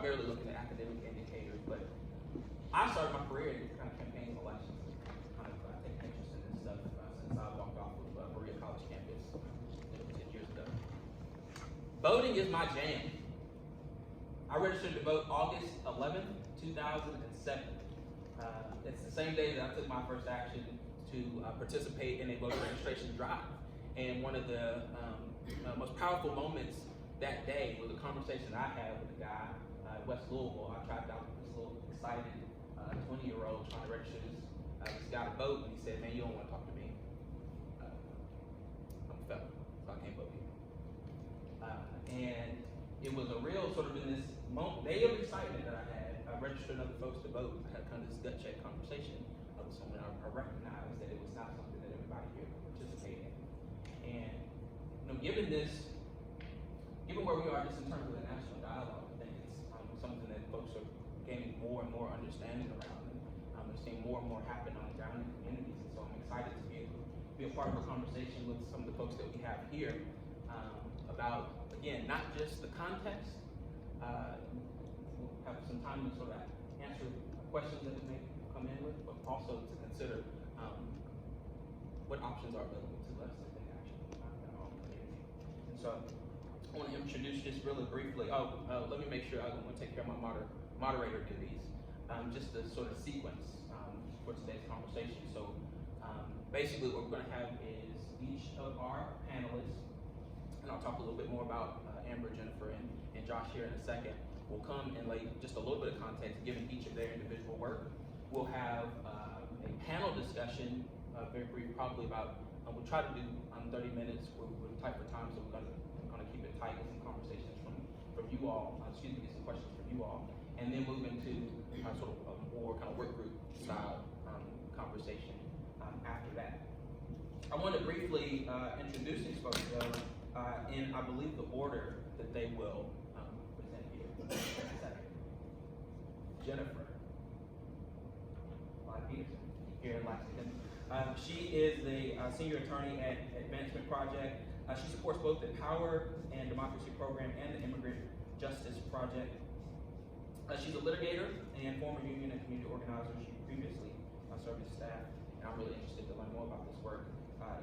primarily looking at academic indicators, but I started my career in kind of campaign elections, kind of taking interest in this stuff since I walked off of Berea College campus 10 years ago. Voting is my jam. I registered to vote August 11th, 2007. It's the same day that I took my first action to participate in a voter registration drive. And one of the most powerful moments that day was a conversation I had with a guy at West Louisville. I tracked out this little excited 20-year-old trying to register this guy to vote, and he said, "Man, you don't want to talk to me. I'm a felon, so I can't vote here." And it was a real sort of in this day of excitement that I had. I registered other folks to vote. I had kind of this gut check conversation with someone. I recognized that it was not something that everybody here could participate in. And given where we are just in terms of the national dialogue, I think it's something that folks are gaining more and more understanding around, and they're seeing more and more happen on the ground in communities. And so I'm excited to be able to be a part of a conversation with some of the folks that we have here about, again, not just the context. We'll have some time to sort of answer questions that we may come in with, but also to consider what options are available to us to take action in our own community. And so I want to introduce just really briefly. Let me make sure I'm going to take care of my moderator duties. Just the sort of sequence for today's conversation. So basically what we're going to have is each of our panelists, and I'll talk a little bit more about Amber, Jennifer, and Josh here in a second, will come and lay just a little bit of context given each of their individual work. We'll have a panel discussion, very brief, probably about, we'll try to do 30 minutes. We're tight for time, so we're going to keep it tight, get some conversations from you all, get some questions from you all, and then move into sort of a more kind of work group style conversation after that. I want to briefly introduce these folks though, in I believe the order that they will present here. Jennifer Lai-Peterson here in Lexington. She is the senior attorney at Advancement Project. She supports both the Power and Democracy Program and the Immigrant Justice Project. She's a litigator and former union and community organizer. She previously served as staff, and I'm really interested to learn more about this work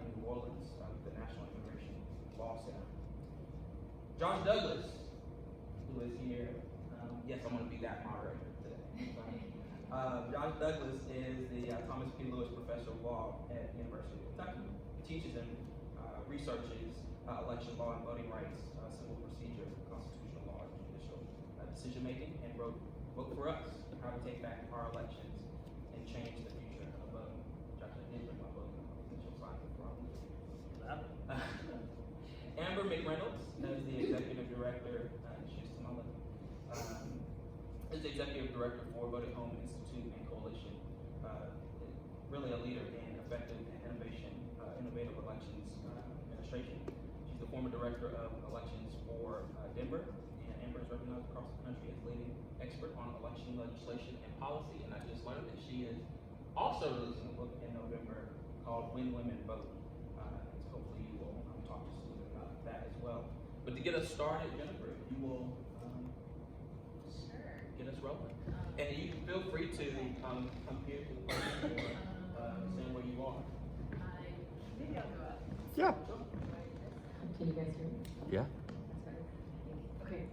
in New Orleans, the National Immigration Law Center. Josh Douglas, who is here. Yes, I'm going to be that moderator today. Josh Douglas is the Thomas P. Lewis Professor of Law at the University of Kentucky. He teaches and researches election law and voting rights, civil procedure, constitutional law, and judicial decision making, and wrote Vote for Us: How to Take Back Our Elections and Change the Future of Voting. Josh, I did bring my book. She'll sign it for Amber McReynolds is the executive director. She's to my left. Is the executive director for Voting Home Institute and Coalition. Really a leader in effective and innovative elections administration. She's the former director of elections for Denver, and Amber is recognized across the country as leading expert on election legislation and policy. And I just learned that she is also releasing a book in November called When Women Vote. So hopefully you will talk to us a little bit about that as well. But to get us started, Jennifer, if you will get us rolling. And you can feel free to come here to the podium or stand where you are. Maybe I'll go up. Yeah. Can you guys hear me? Yeah. Okay.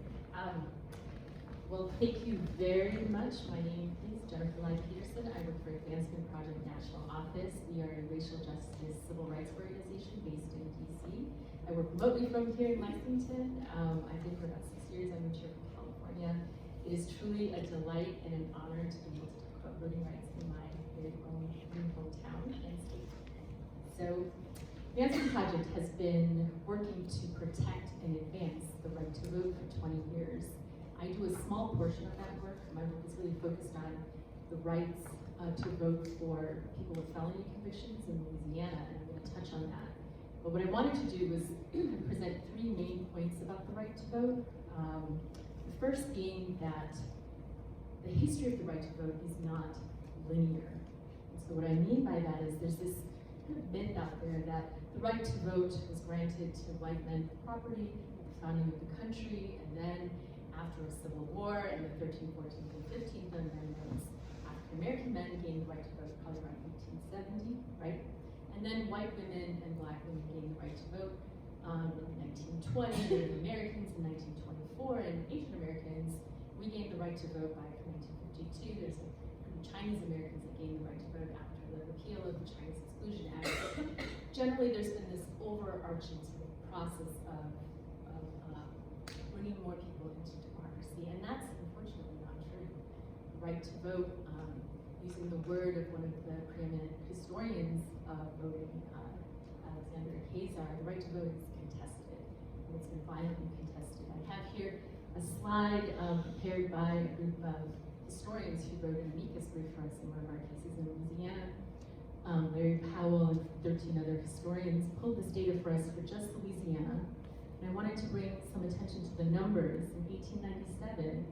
Well, thank you very much. My name is Jennifer Lai-Peterson. I work for Advancement Project National Office. We are a racial justice civil rights organization based in DC. I work remotely from here in Lexington. I've been for about 6 years. I moved here from California. It is truly a delight and an honor to be able to talk about voting rights in my very own hometown and state. So, the Advancement Project has been working to protect and advance the right to vote for 20 years. I do a small portion of that work. My work is really focused on the rights to vote for people with felony convictions in Louisiana, and I'm going to touch on that. But what I wanted to do was present 3 main points about the right to vote. The first being that the history of the right to vote is not linear. And so what I mean by that is there's this kind of myth out there that the right to vote was granted to white men for property at the founding of the country, and then after a civil war and the 13th, 14th, and 15th Amendments, African American men gained the right to vote probably around 1870, right? And then white women and black women gained the right to vote in 1920, Native Americans in 1924, and Asian Americans, we gained the right to vote by 1952. There's a group of Chinese Americans that gained the right to vote after the repeal of the Chinese Exclusion Act. Generally, there's been this overarching sort of process of bringing more people into democracy, and that's unfortunately not true. The right to vote, using the word of one of the preeminent historians of voting, Alexander Kazar, the right to vote is contested, and it's been violently contested. I have here a slide prepared by a group of historians who wrote an amicus brief for us in one of our cases in Louisiana. Larry Powell and 13 other historians pulled this data for us for just Louisiana. And I wanted to bring some attention to the numbers. In 1897,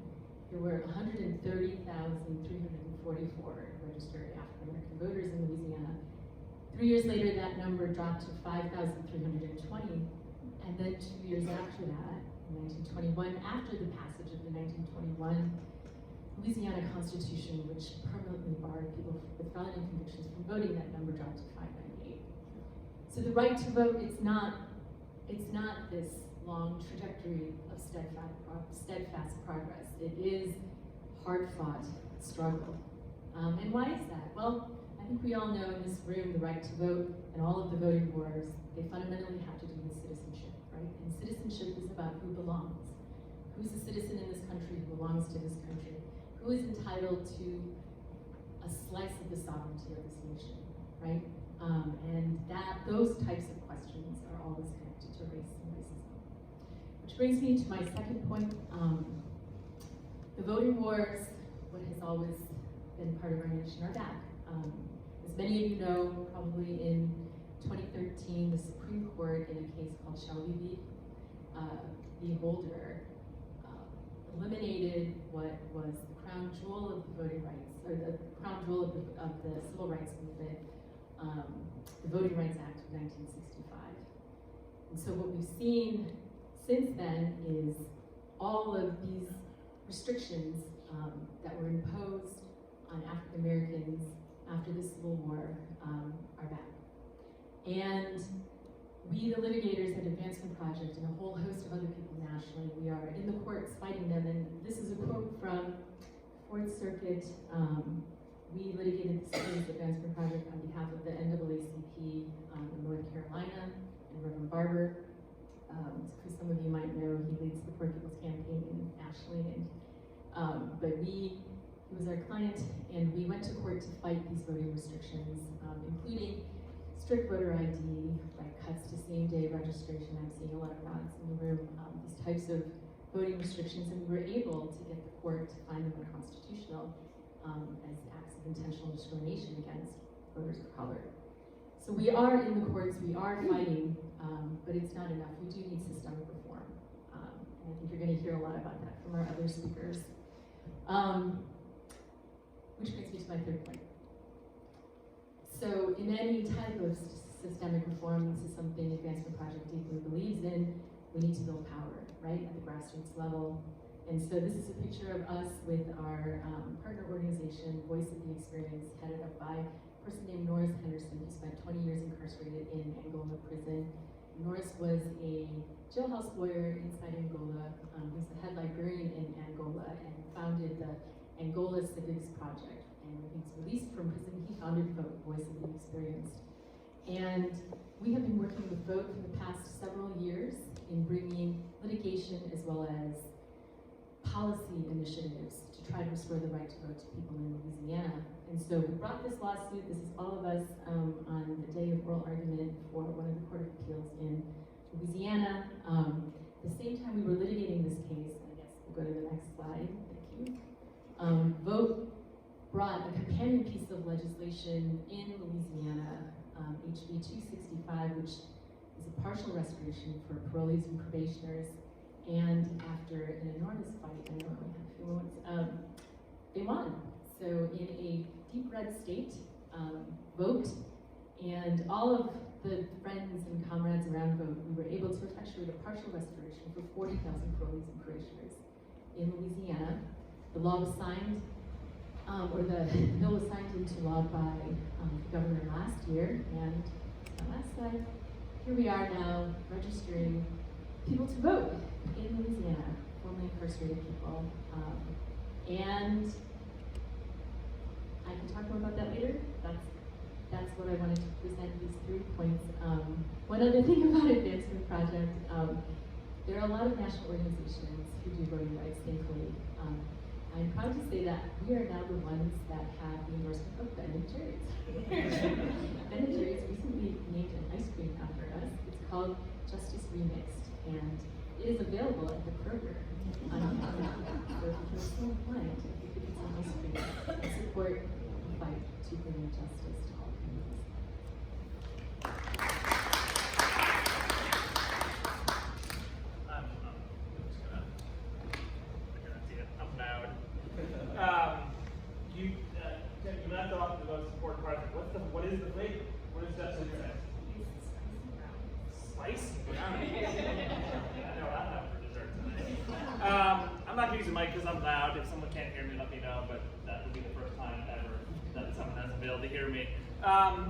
there were 130,344 registered African American voters in Louisiana. 3 years later, that number dropped to 5,320. And then 2 years after that, in 1921, after the passage of the 1921 Louisiana Constitution, which permanently barred people with felony convictions from voting, that number dropped to 598. So the right to vote, it's not this long trajectory of steadfast progress. It is hard-fought struggle. And why is that? Well, I think we all know in this room the right to vote and all of the voting wars, they fundamentally have to do with citizenship, right? And citizenship is about who belongs. Who's a citizen in this country who belongs to this country? Who is entitled to a slice of the sovereignty of this nation, right? And those types of questions are always connected to race and racism. Which brings me to my second point. The voting wars, what has always been part of our nation, are back. As many of you know, probably in 2013, the Supreme Court, in a case called Shelby v. Holder, eliminated what was the crown jewel of the voting rights, or the crown jewel of the civil rights movement, the Voting Rights Act of 1965. And so what we've seen since then is all of these restrictions that were imposed on African Americans after the Civil War are back. And we, the litigators at Advancement Project, and a whole host of other people nationally, we are in the courts fighting them. And this is a quote from Fourth Circuit. We litigated this case, Advancement Project, on behalf of the NAACP in North Carolina, and Reverend Barber, who some of you might know, he leads the Poor People's Campaign nationally. But he was our client, and we went to court to fight these voting restrictions, including strict voter ID, like cuts to same-day registration. I'm seeing a lot of nods in the room. These types of voting restrictions, and we were able to get the court to find them unconstitutional as acts of intentional discrimination against voters of color. So we are in the courts, we are fighting, but it's not enough. We do need systemic reform. And I think you're going to hear a lot about that from our other speakers. Which brings me to my third point. So in any type of systemic reform, this is something Advancement Project deeply believes in. We need to build power, right, at the grassroots level. And so this is a picture of us with our partner organization, Voice of the Experience, headed up by a person named Norris Henderson, who spent 20 years incarcerated in Angola prison. Norris was a jailhouse lawyer inside Angola. He's the head librarian in Angola and founded the Angola Civics Project. And when he was released from prison, he founded VOTE, Voice of the Experienced. And we have been working with VOTE for the past several years in bringing litigation as well as policy initiatives to try to restore the right to vote to people in Louisiana. And so we brought this lawsuit. This is all of us on the day of oral argument for one of the Court of Appeals in Louisiana. The same time we were litigating this case, I guess we'll go to the next slide, thank you. VOTE brought a companion piece of legislation in Louisiana, HB 265, which is a partial restoration for parolees and probationers. And after an enormous fight, I know I only have a few moments, they won. So in a deep red state, VOTE, and all of the friends and comrades around VOTE, we were able to effectuate a partial restoration for 40,000 parolees and probationers in Louisiana. The law was signed, or the bill was signed into law by the governor last year, and on last slide, here we are now registering people to vote in Louisiana, formerly incarcerated people. And I can talk more about that later. That's what I wanted to present, these 3 points. One other thing about Advancement Project, there are a lot of national organizations who do voting rights, thankfully. I'm proud to say that we are now the ones that have the endorsement of Ben & Jerry's. Ben & Jerry's recently named an ice cream after us. It's called Justice Remixed, and it is available at the Kroger. So if you're so inclined, you could get some ice cream and support the fight to bring justice to all communities. You left off the most important part. What is the flavor? What is that? Spicy brownie. I know I'm out for dessert tonight. I'm not gonna use the mic because I'm loud. If someone can't hear me, let me know. But that will be the first time ever that someone hasn't been able to hear me.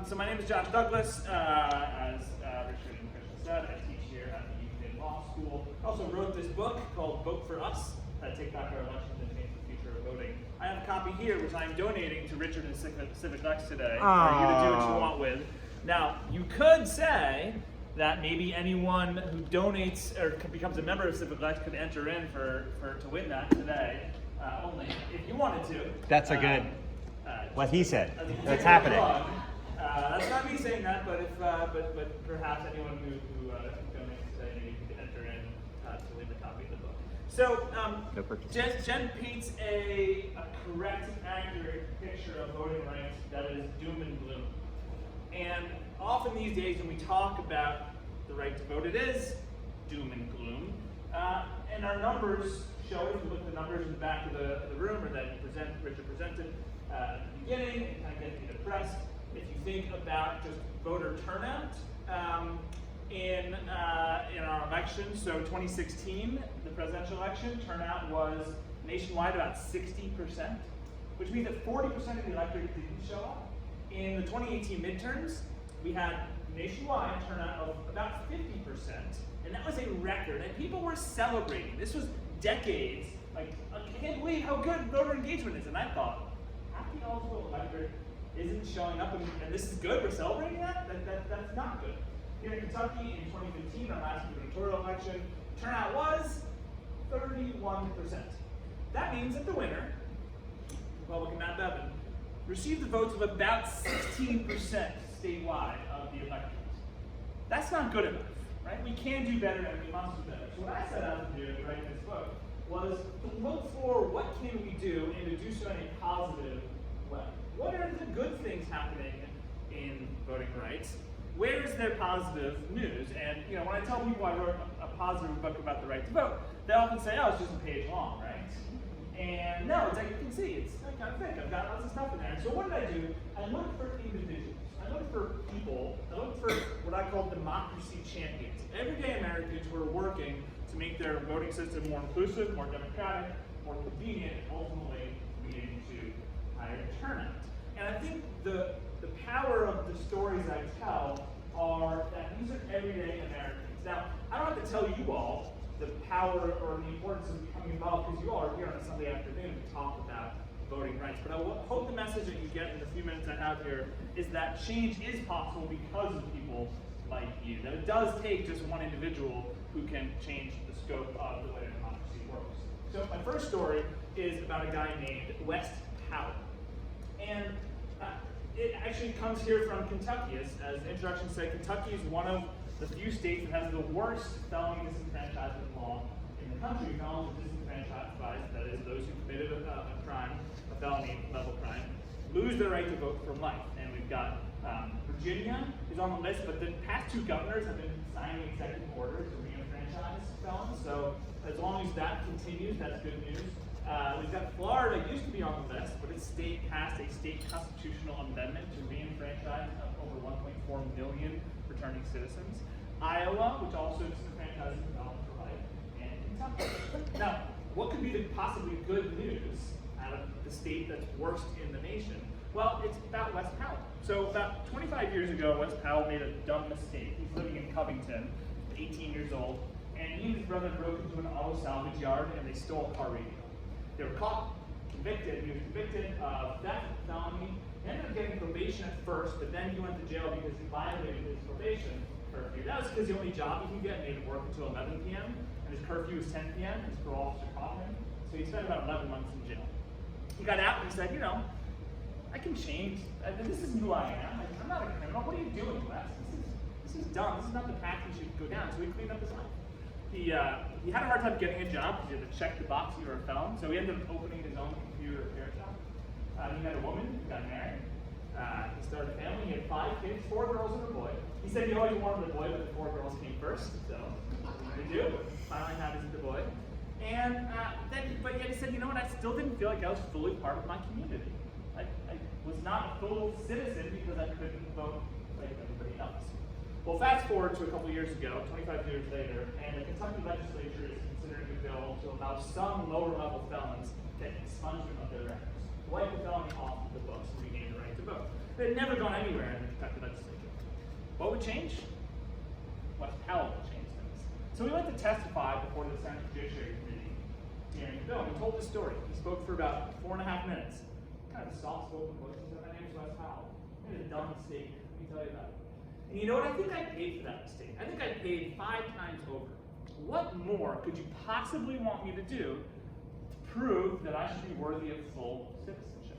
So my name is Josh Douglas. As Richard and Christian said, I teach here at the UVA Law School. I also wrote this book called Vote for Us: How to Take Back Our Elections and Change the Future of Voting. I have a copy here, which I'm donating to Richard and Civic Lex today for you to do what you want with. Now, you could say that maybe anyone who donates or becomes a member of Civic Lex could enter in to win that today, only if you wanted to. That's a good. What he said. That's happening. That's not me saying that, but perhaps anyone who donates today maybe could enter in to win a copy of the book. So Jen paints a correct, accurate picture of voting rights that is doom and gloom. And often these days when we talk about the right to vote, it is doom and gloom. And our numbers show it. If you look at the numbers in the back of the room, or that Richard presented at the beginning, it kind of gets me depressed. If you think about just voter turnout in our election, so 2016, the presidential election, turnout was nationwide about 60%, which means that 40% of the electorate didn't show up. In the 2018 midterms, we had nationwide turnout of about 50%, and that was a record, and people were celebrating. This was decades. Like, I can't believe how good voter engagement is, and I thought, half the eligible electorate isn't showing up, and this is good, we're celebrating that? That's not good. Here in Kentucky in 2015, our last gubernatorial election, turnout was 31%. That means that the winner, Republican Matt Bevin, received the votes of about 16% statewide of the electorate. That's not good enough, right? We can do better and we must do better. So what I set out to do in writing this book was to look for what can we do and to do so in a positive way. What are the good things happening in voting rights? Where is there positive news? And when I tell people I wrote a positive book about the right to vote, they often say, oh, it's just a page long, right? And no, it's like you can see, I got lots of stuff in there. So what did I do? I looked for individuals. I looked for people. I looked for what I call democracy champions. Everyday Americans who are working to make their voting system more inclusive, more democratic, more convenient, and ultimately leading to higher turnout. And I think the power of the stories I tell are that these are everyday Americans. Now, I don't have to tell you all the power or the importance of becoming involved, because you all are here on a Sunday afternoon to talk about voting rights. But I hope the message that you get in the few minutes I have here is that change is possible because of people like you. That it does take just one individual who can change the scope of the way democracy works. So my first story is about a guy named West Powell. And it actually comes here from Kentucky. As the introduction said, Kentucky is one of the few states that has the worst felony disenfranchisement law in the country. Felons are disenfranchised, that is, those who committed a crime, a felony level crime, lose their right to vote for life. And we've got Virginia is on the list, but the past two governors have been signing executive orders to re-enfranchise felons. So as long as that continues, that's good news. We've got Florida, used to be on the list, but its state passed a state constitutional amendment to re-enfranchise over 1.4 million returning citizens. Iowa, which also disenfranchises felons for life, and Kentucky. Now, what could be the possibly good news out of the state that's worst in the nation? Well, it's about West Powell. So about 25 years ago, West Powell made a dumb mistake. He's living in Covington, 18 years old, and he and his brother broke into an auto salvage yard and they stole a car radio. They were caught, convicted. He was convicted of theft, felony. He ended up getting probation at first, but then he went to jail because he violated his probation curfew. That was because the only job he could get made him work until 11 p.m. and his curfew was 10 p.m. His parole officer caught him, so he spent about 11 months in jail. He got out and he said, you know, I can change. This isn't who I am. I'm not a criminal. What are you doing, Wes? This is dumb. This is not the path you should go down. So he cleaned up his life. He had a hard time getting a job because he had to check the box you were a felon. So he ended up opening his own computer repair shop. He met a woman, he got married. He started a family. He had 5 kids, 4 girls and a boy. He said he always wanted a boy, but the 4 girls came first. So they do. Finally had the boy. And but yet he said, you know what? I still didn't feel like I was fully part of my community. I was not a full citizen because I couldn't vote like everybody else. Well, fast forward to a couple years ago, 25 years later, and the Kentucky legislature is considering a bill to allow some lower-level felons get expungement of their records, wipe the felony off of the books, and regain the right to vote. They had never gone anywhere in the Kentucky legislature. What would change? West Powell would change things. So we went to testify before the Senate Judiciary Committee hearing the bill. He told the story. He spoke for about 4.5 minutes. Kind of a soft-spoken voice. He said, my name is Wes Powell. I made a dumb mistake. Let me tell you about it. And you know what? I think I paid for that mistake. I think I paid 5 times over. What more could you possibly want me to do to prove that I should be worthy of full citizenship?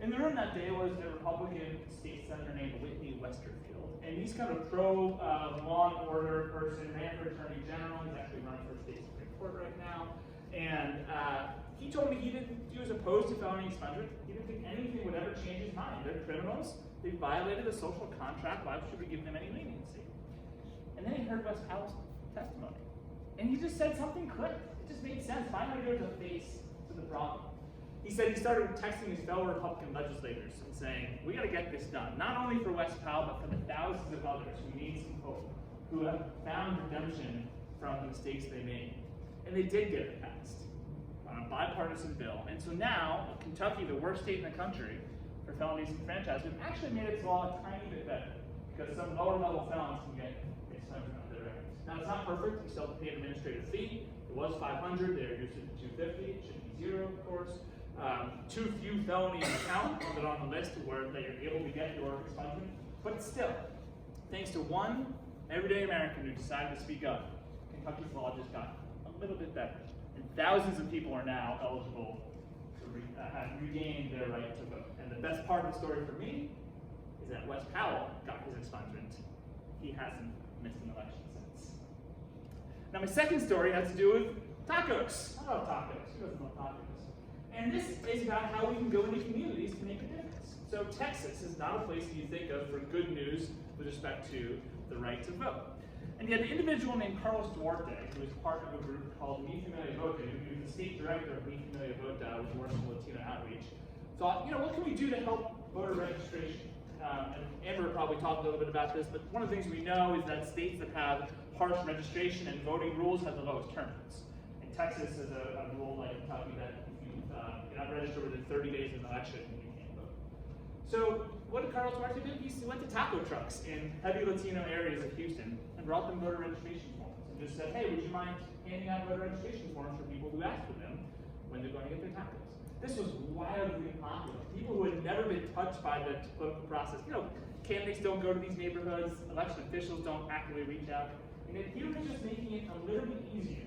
In the room that day was a Republican state senator named Whitney Westerfield. And he's kind of a pro-law and order person, ran for attorney general. He's actually running for state Supreme Court right now. And he told me he was opposed to felony expungement. He didn't think anything would ever change his mind. They're criminals. They violated a social contract. Why should we give them any leniency? And then he heard Wes Powell's testimony. And he just said something clicked. It just made sense. Finally, there was a face to the problem. He said he started texting his fellow Republican legislators and saying, we got to get this done. Not only for Wes Powell, but for the thousands of others who need some hope, who have found redemption from the mistakes they made. And they did get it passed on a bipartisan bill. And so now, Kentucky, the worst state in the country for felony disenfranchisement, actually made its law a tiny bit better because some lower-level felons can get expungement of their records. Now, it's not perfect. You still have to pay an administrative fee. It was $500. They reduced it to $250. It should be $0, of course. Too few felonies count that on the list where that you're able to get your expungement. But still, thanks to one everyday American who decided to speak up, Kentucky's law just got a little bit better. And thousands of people are now eligible to have regained their right to vote. And the best part of the story for me is that Wes Powell got his expungement. He hasn't missed an election since. Now my second story has to do with tacos. I love tacos. Who doesn't love tacos? And this is about how we can go into communities to make a difference. So Texas is not a place that you think of for good news with respect to the right to vote. And yet an individual named Carlos Duarte, who is part of a group called Mi Familia Vota, who is the state director of Mi Familia Vota, which works in Latino outreach, thought, what can we do to help voter registration? And Amber probably talked a little bit about this, but one of the things we know is that states that have harsh registration and voting rules have the lowest turnouts. And Texas has a rule like Kentucky that if you're not registered within 30 days of an election, you can't vote. So what did Carlos Duarte do? He went to taco trucks in heavy Latino areas of Houston and brought them voter registration forms and just said, hey, would you mind handing out voter registration forms for people who ask for them when they're going to get their tacos? This was wildly popular. People who had never been touched by the political process. Candidates don't go to these neighborhoods. Election officials don't actively reach out. And he was just making it a little bit easier.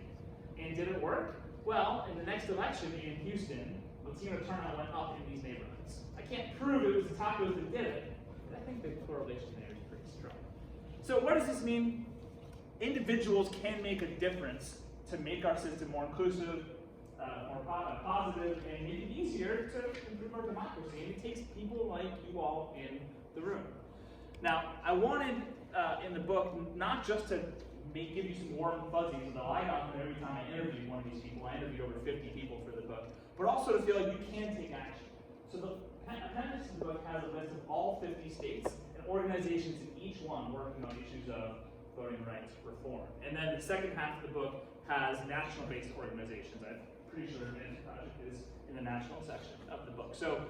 And did it work? Well, in the next election in Houston, Latino turnout went up in these neighborhoods. I can't prove it was the tacos that did it, but I think the correlation there is pretty strong. So what does this mean? Individuals can make a difference to make our system more inclusive, more positive, and make it easier to improve our democracy. And it takes people like you all in the room. Now, I wanted in the book not just to give you some warm fuzzies with a light on them every time I interviewed one of these people. I interviewed over 50 people for the book, but also to feel like you can take action. So the appendix of the book has a list of all 50 states and organizations in each one working on issues of voting rights reform. And then the second half of the book has national-based organizations. I've pretty sure Dan's project is in the national section of the book. So,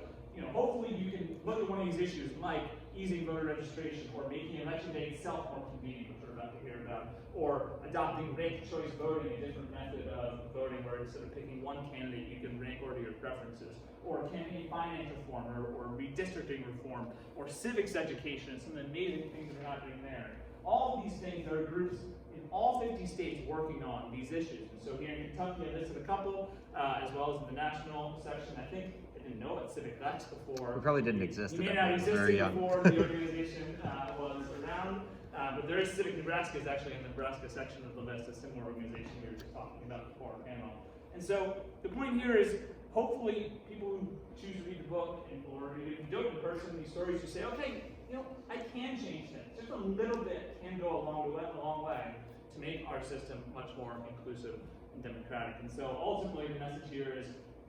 hopefully you can look at one of these issues like easy voter registration, or making election day itself more convenient, which we're about to hear about, or adopting ranked choice voting, a different method of voting where instead of picking one candidate, you can rank order your preferences, or campaign finance reform, or redistricting reform, or civics education, and some of the amazing things that are happening there. All of these things, there are groups in all 50 states working on these issues. And so here in Kentucky, I listed a couple, as well as in the national section. I think I didn't know about Civic Practice before. We probably didn't exist. You may not exist before the organization was around, but there is Civic Nebraska is actually in the Nebraska section of the list, a similar organization we were just talking about before our panel. And so the point here is, hopefully people who choose to read the book, or if you do it in person, these stories, you say, okay, I can change things. Just a little bit can go a long way to make our system much more inclusive and democratic. And so ultimately the message here is,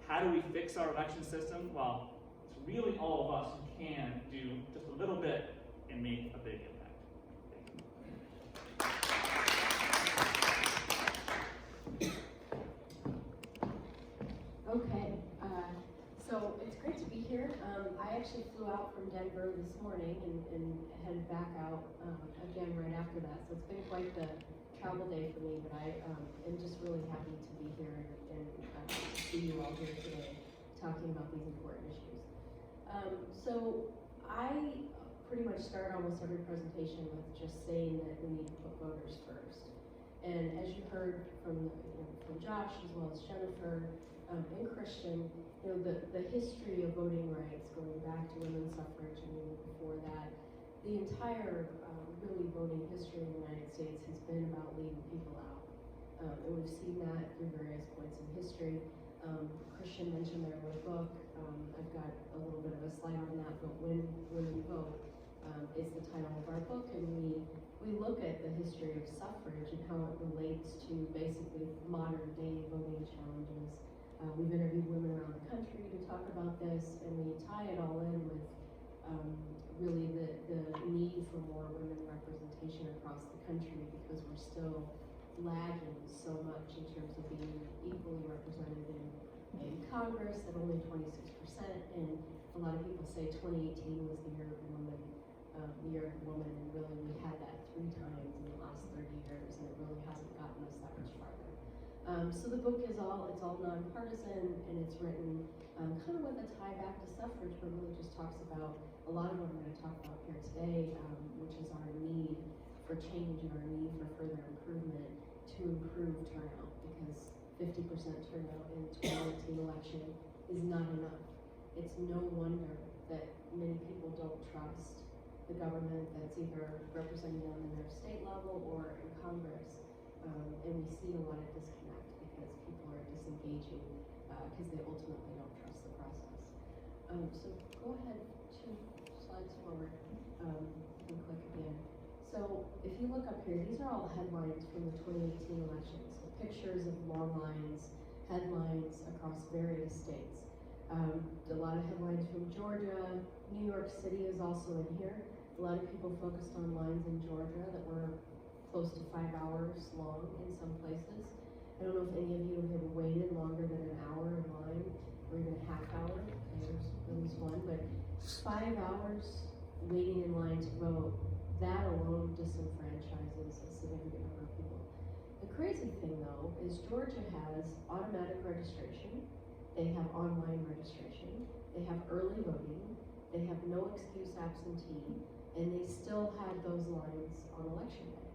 how do we fix our election system? Well, it's really all of us who can do just a little bit and make a big impact. Okay, so it's great to be here. I actually flew out from Denver this morning and headed back out again right after that. So it's been quite the travel day for me, but I am just really happy to be here and to see you all here today talking about these important issues. So I pretty much start almost every presentation with just saying that we need to put voters first. And as you heard from Josh as well as Jennifer and Christian, the history of voting rights going back to women's suffrage and even before that, the entire really voting history in the United States has been about leaving people out. And we've seen that through various points in history. Christian mentioned their book. I've got a little bit of a slide on that, but When Women Vote is the title of our book, and we look at the history of suffrage and how it relates to basically modern day voting challenges. We've interviewed women around the country to talk about this, and we tie it all in with really the need for more women representation across the country, because we're still lagging so much in terms of being equally represented in Congress at only 26%, and a lot of people say 2018 was the year of the woman, and really we had that 3 times in the last 30 years, and it really hasn't gotten us that much farther. So the book is all nonpartisan, and it's written kind of with a tie back to suffrage, but really just talks about a lot of what I'm going to talk about here today, which is our need for change and our need for further improvement to improve turnout, because 50% turnout in the 2018 election is not enough. It's no wonder that many people don't trust the government that's either representing them in their state level or in Congress. And we see a lot of disconnect because people are disengaging because they ultimately don't trust the process. So go ahead 2 slides forward, and click again. So if you look up here, these are all headlines from the 2018 elections. So pictures of long lines, headlines across various states. A lot of headlines from Georgia. New York City is also in here. A lot of people focused on lines in Georgia that were close to 5 hours long in some places. I don't know if any of you have waited longer than an hour in line, or even a half hour. There's at least one, but 5 hours waiting in line to vote, that alone disenfranchises a significant number of people. The crazy thing though is Georgia has automatic registration, they have online registration, they have early voting, they have no excuse absentee, and they still had those lines on election day.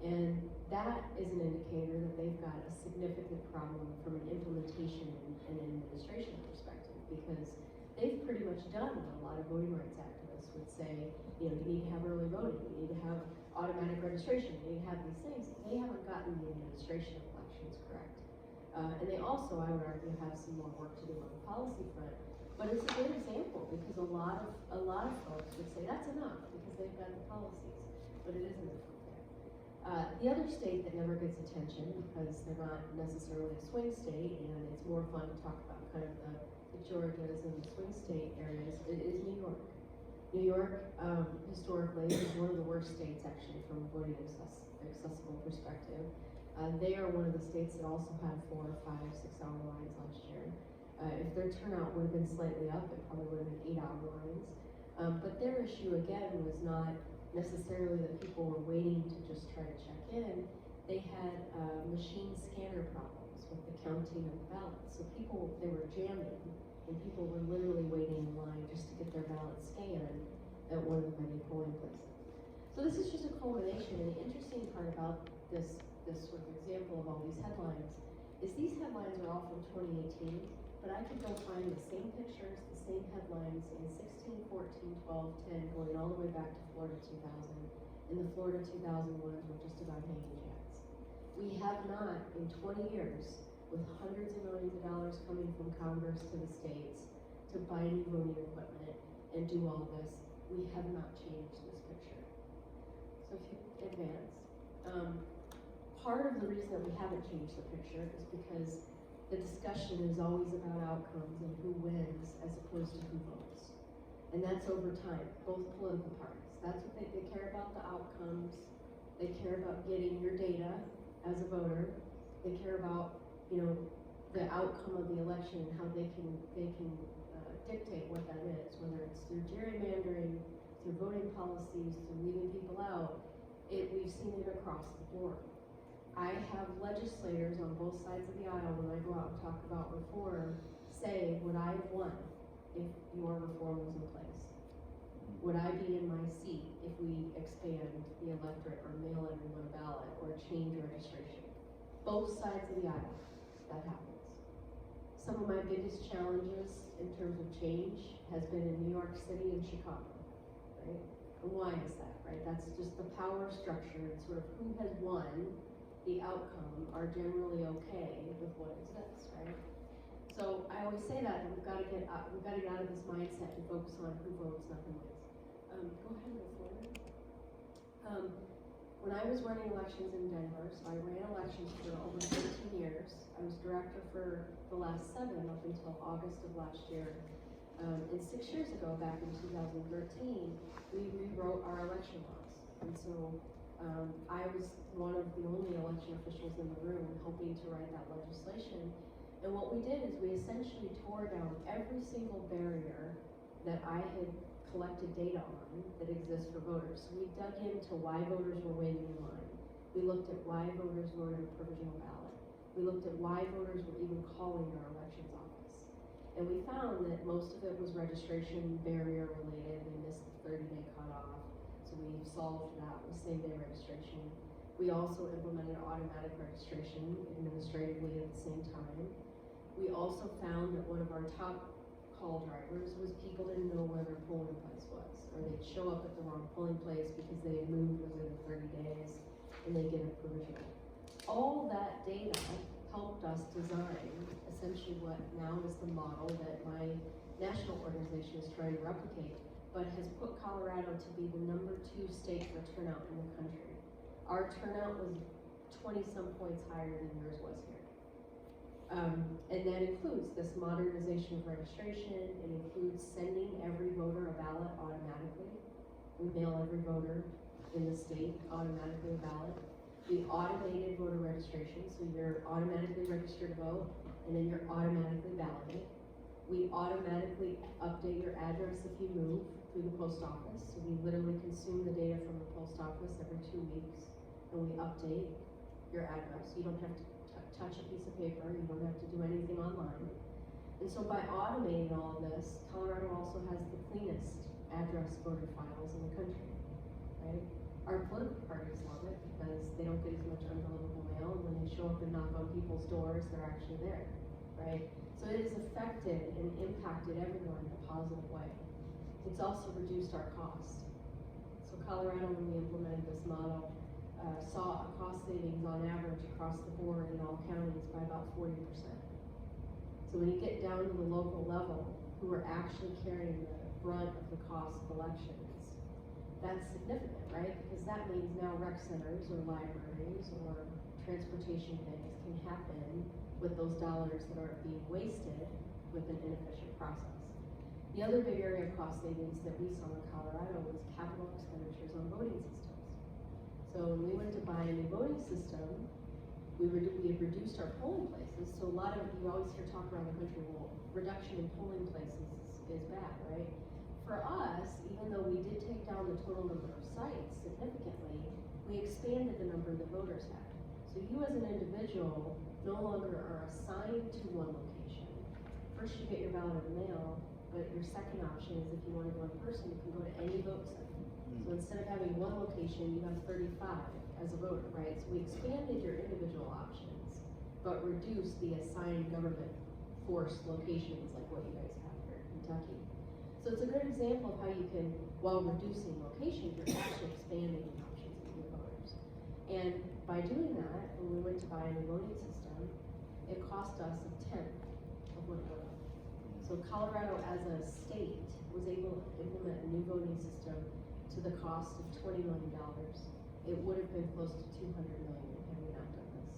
And that is an indicator that they've got a significant problem from an implementation and an administration perspective, because they've pretty much done what a lot of voting rights activists would say, you need to have early voting, you need to have automatic registration, you need to have these things. They haven't gotten the administration of elections correct. And they also, I would argue, have some more work to do on the policy front. But it's a good example, because a lot of folks would say that's enough because they've got the policies, but it isn't enough. The other state that never gets attention because they're not necessarily a swing state, and it's more fun to talk about kind of the Georgias and the swing state areas, is New York. New York, historically, is one of the worst states actually from a voting accessible perspective. They are one of the states that also had 4 or 5, 6-hour lines last year. If their turnout would have been slightly up, it probably would have been 8-hour lines. But their issue again was not necessarily that people were waiting to just try to check in. They had machine scanner problems with the counting of the ballots. So they were jamming, and people were literally waiting in line just to get their ballots scanned at one of the many polling places. So this is just a culmination, and the interesting part about this sort of example of all these headlines is these headlines are all from 2018, but I could go find the same pictures, the same headlines in 16, 14, 12, 10, going all the way back to Florida 2000, and the Florida 2001 were just about hanging jets. We have not, in 20 years, with hundreds of millions of dollars coming from Congress to the states to buy new voting equipment and do all this, we have not changed this picture. So if you advance, part of the reason that we haven't changed the picture is because the discussion is always about outcomes and who wins as opposed to who votes. And that's over time, both political parties. That's what they care about, the outcomes. They care about getting your data as a voter. They care about, the outcome of the election and how they can dictate what that is, whether it's through gerrymandering, through voting policies, through leaving people out. We've seen it across the board. I have legislators on both sides of the aisle when I go out and talk about reform say, would I have won if your reform was in place? Would I be in my seat if we expand the electorate or mail everyone a ballot or change registration? Both sides of the aisle, that happens. Some of my biggest challenges in terms of change has been in New York City and Chicago, right? And why is that, right? That's just the power structure and sort of who has won. The outcome are generally okay with what exists, right? So I always say that we've got to get out of this mindset and focus on who votes, not who wins. Go ahead and go forward. When I was running elections in Denver, so I ran elections for over 13 years. I was director for the last 7 up until August of last year. And 6 years ago, back in 2013, we rewrote our election laws. And so I was one of the only election officials in the room helping to write that legislation. And what we did is we essentially tore down every single barrier that I had collected data on that exists for voters. So we dug into why voters were waiting in line. We looked at why voters voted a provisional ballot. We looked at why voters were even calling our elections office. And we found that most of it was registration barrier related. They missed the 30-day cutoff. So we solved that with same-day registration. We also implemented automatic registration administratively at the same time. We also found that one of our top call drivers was people didn't know where their polling place was, or they'd show up at the wrong polling place because they had moved within 30 days and they get a provisional. All that data helped us design essentially what now is the model that my national organization is trying to replicate, but has put Colorado to be the #2 state for turnout in the country. Our turnout was 20-some points higher than yours was here. And that includes this modernization of registration. It includes sending every voter a ballot automatically. We mail every voter in the state automatically a ballot. The automated voter registration, so you're automatically registered to vote, and then you're automatically balloted. We automatically update your address if you move through the post office. So we literally consume the data from the post office every 2 weeks, and we update your address. You don't have to touch a piece of paper. You don't have to do anything online. And so by automating all of this, Colorado also has the cleanest address voter files in the country, right? Our political parties love it because they don't get as much undeliverable mail, and when they show up and knock on people's doors, they're actually there, right? So it has affected and impacted everyone in a positive way. It's also reduced our cost. So Colorado, when we implemented this model, saw a cost savings on average across the board in all counties by about 40%. So when you get down to the local level, who are actually carrying the brunt of the cost of elections, that's significant, right? Because that means now rec centers or libraries or transportation things can happen with those dollars that aren't being wasted with an inefficient process. The other big area of cost savings that we saw in Colorado was capital expenditures on voting systems. So when we went to buy a new voting system, we had reduced our polling places. So a lot of, you always hear talk around the country, well, reduction in polling places is bad, right? For us, even though we did take down the total number of sites significantly, we expanded the number that voters had. So you as an individual no longer are assigned to one location. First you get your ballot in the mail, but your second option is if you want to go in person, you can go to any vote center. So instead of having one location, you have 35 as a voter, right? So we expanded your individual options, but reduced the assigned government force locations like what you guys have here in Kentucky. So it's a good example of how you can, while reducing locations, you're actually expanding the options of your voters. And by doing that, when we went to buy a new voting system, it cost us a tenth of what it would have. So Colorado as a state was able to implement a new voting system to the cost of $20 million. It would have been close to $200 million had we not done this.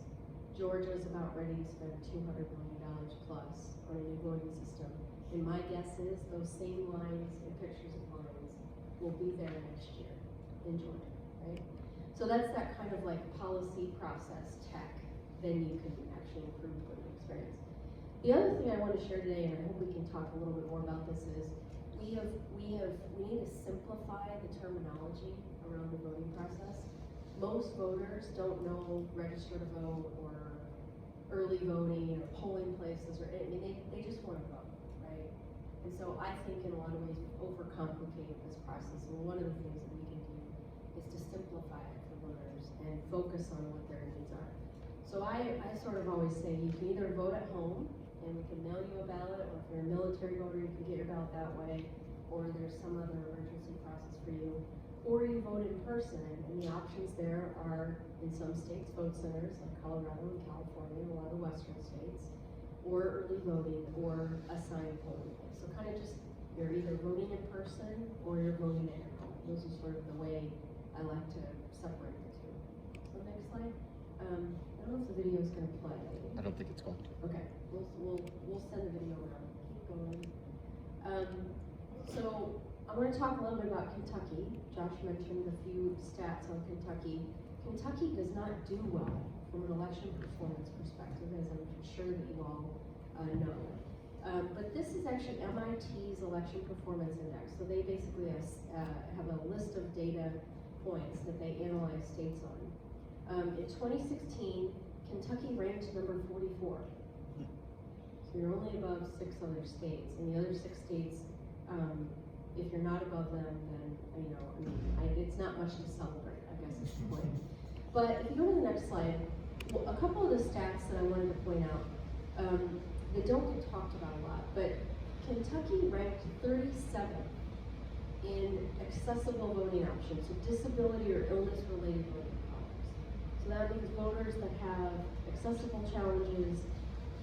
Georgia is about ready to spend $200 million plus on a new voting system. And my guess is those same lines and pictures of lines will be there next year in Georgia, right? So that's that kind of like policy process tech, then you can actually improve the voting experience. The other thing I want to share today, and I hope we can talk a little bit more about this, is we need to simplify the terminology around the voting process. Most voters don't know register to vote or early voting or polling places, or I mean, they just want to vote, right? And so I think in a lot of ways we've overcomplicated this process, and one of the things that we can do is to simplify it for voters and focus on what their needs are. So I sort of always say you can either vote at home, and we can mail you a ballot, or if you're a military voter, you can get your ballot that way, or there's some other emergency process for you, or you vote in person, and the options there are, in some states, vote centers, like Colorado and California, a lot of western states, or early voting, or assigned polling place. So kind of just, you're either voting in person, or you're voting at your home. Those are sort of the way I like to separate the two. So next slide. I don't know if the video is going to play. I don't think it's going to. Okay, we'll send the video around. Keep going. So I want to talk a little bit about Kentucky. Josh mentioned a few stats on Kentucky. Kentucky does not do well from an election performance perspective, as I'm sure that you all know. But this is actually MIT's election performance index. So they basically have a list of data points that they analyze states on. In 2016, Kentucky ranked number 44. So you're only above 6 other states, and the other 6 states, if you're not above them, then, you know, I mean, it's not much to celebrate, I guess is the point. But if you go to the next slide, well, a couple of the stats that I wanted to point out, that don't get talked about a lot, but Kentucky ranked 37th in accessible voting options, so disability or illness-related voting problems. So that means voters that have accessible challenges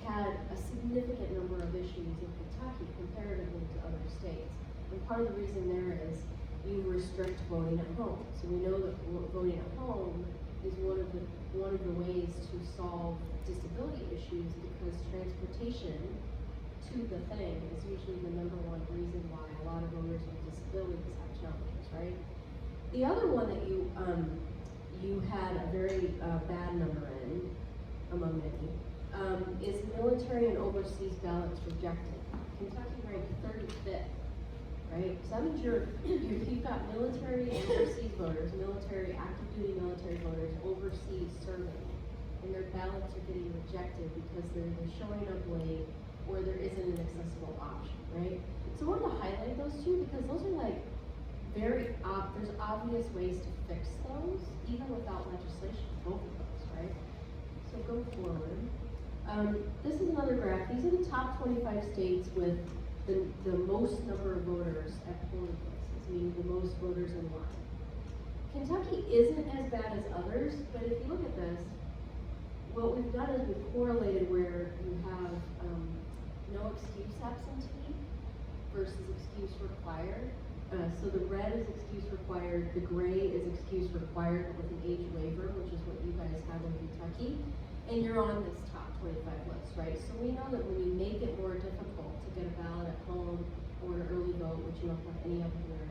had a significant number of issues in Kentucky comparatively to other states. And part of the reason there is you restrict voting at home. So we know that voting at home is one of the ways to solve disability issues, because transportation to the thing is usually the #1 reason why a lot of voters with disabilities have challenges, right? The other one that you had a very bad number in, among many, is military and overseas ballots rejected. Kentucky ranked 35th, right? So that means you've got military and overseas voters, military, active duty military voters overseas serving, and their ballots are getting rejected because they're either showing up late or there isn't an accessible option, right? So I wanted to highlight those two because those are like there's obvious ways to fix those, even without legislation, both of those, right? So go forward. This is another graph. These are the top 25 states with the most number of voters at polling places, meaning the most voters in line. Kentucky isn't as bad as others, but if you look at this, what we've done is we've correlated where you have no excuse absentee versus excuse required. So the red is excuse required, the gray is excuse required with an age waiver, which is what you guys have in Kentucky, and you're on this top 25 list, right? So we know that when you make it more difficult to get a ballot at home or an early vote, which you don't have any of here,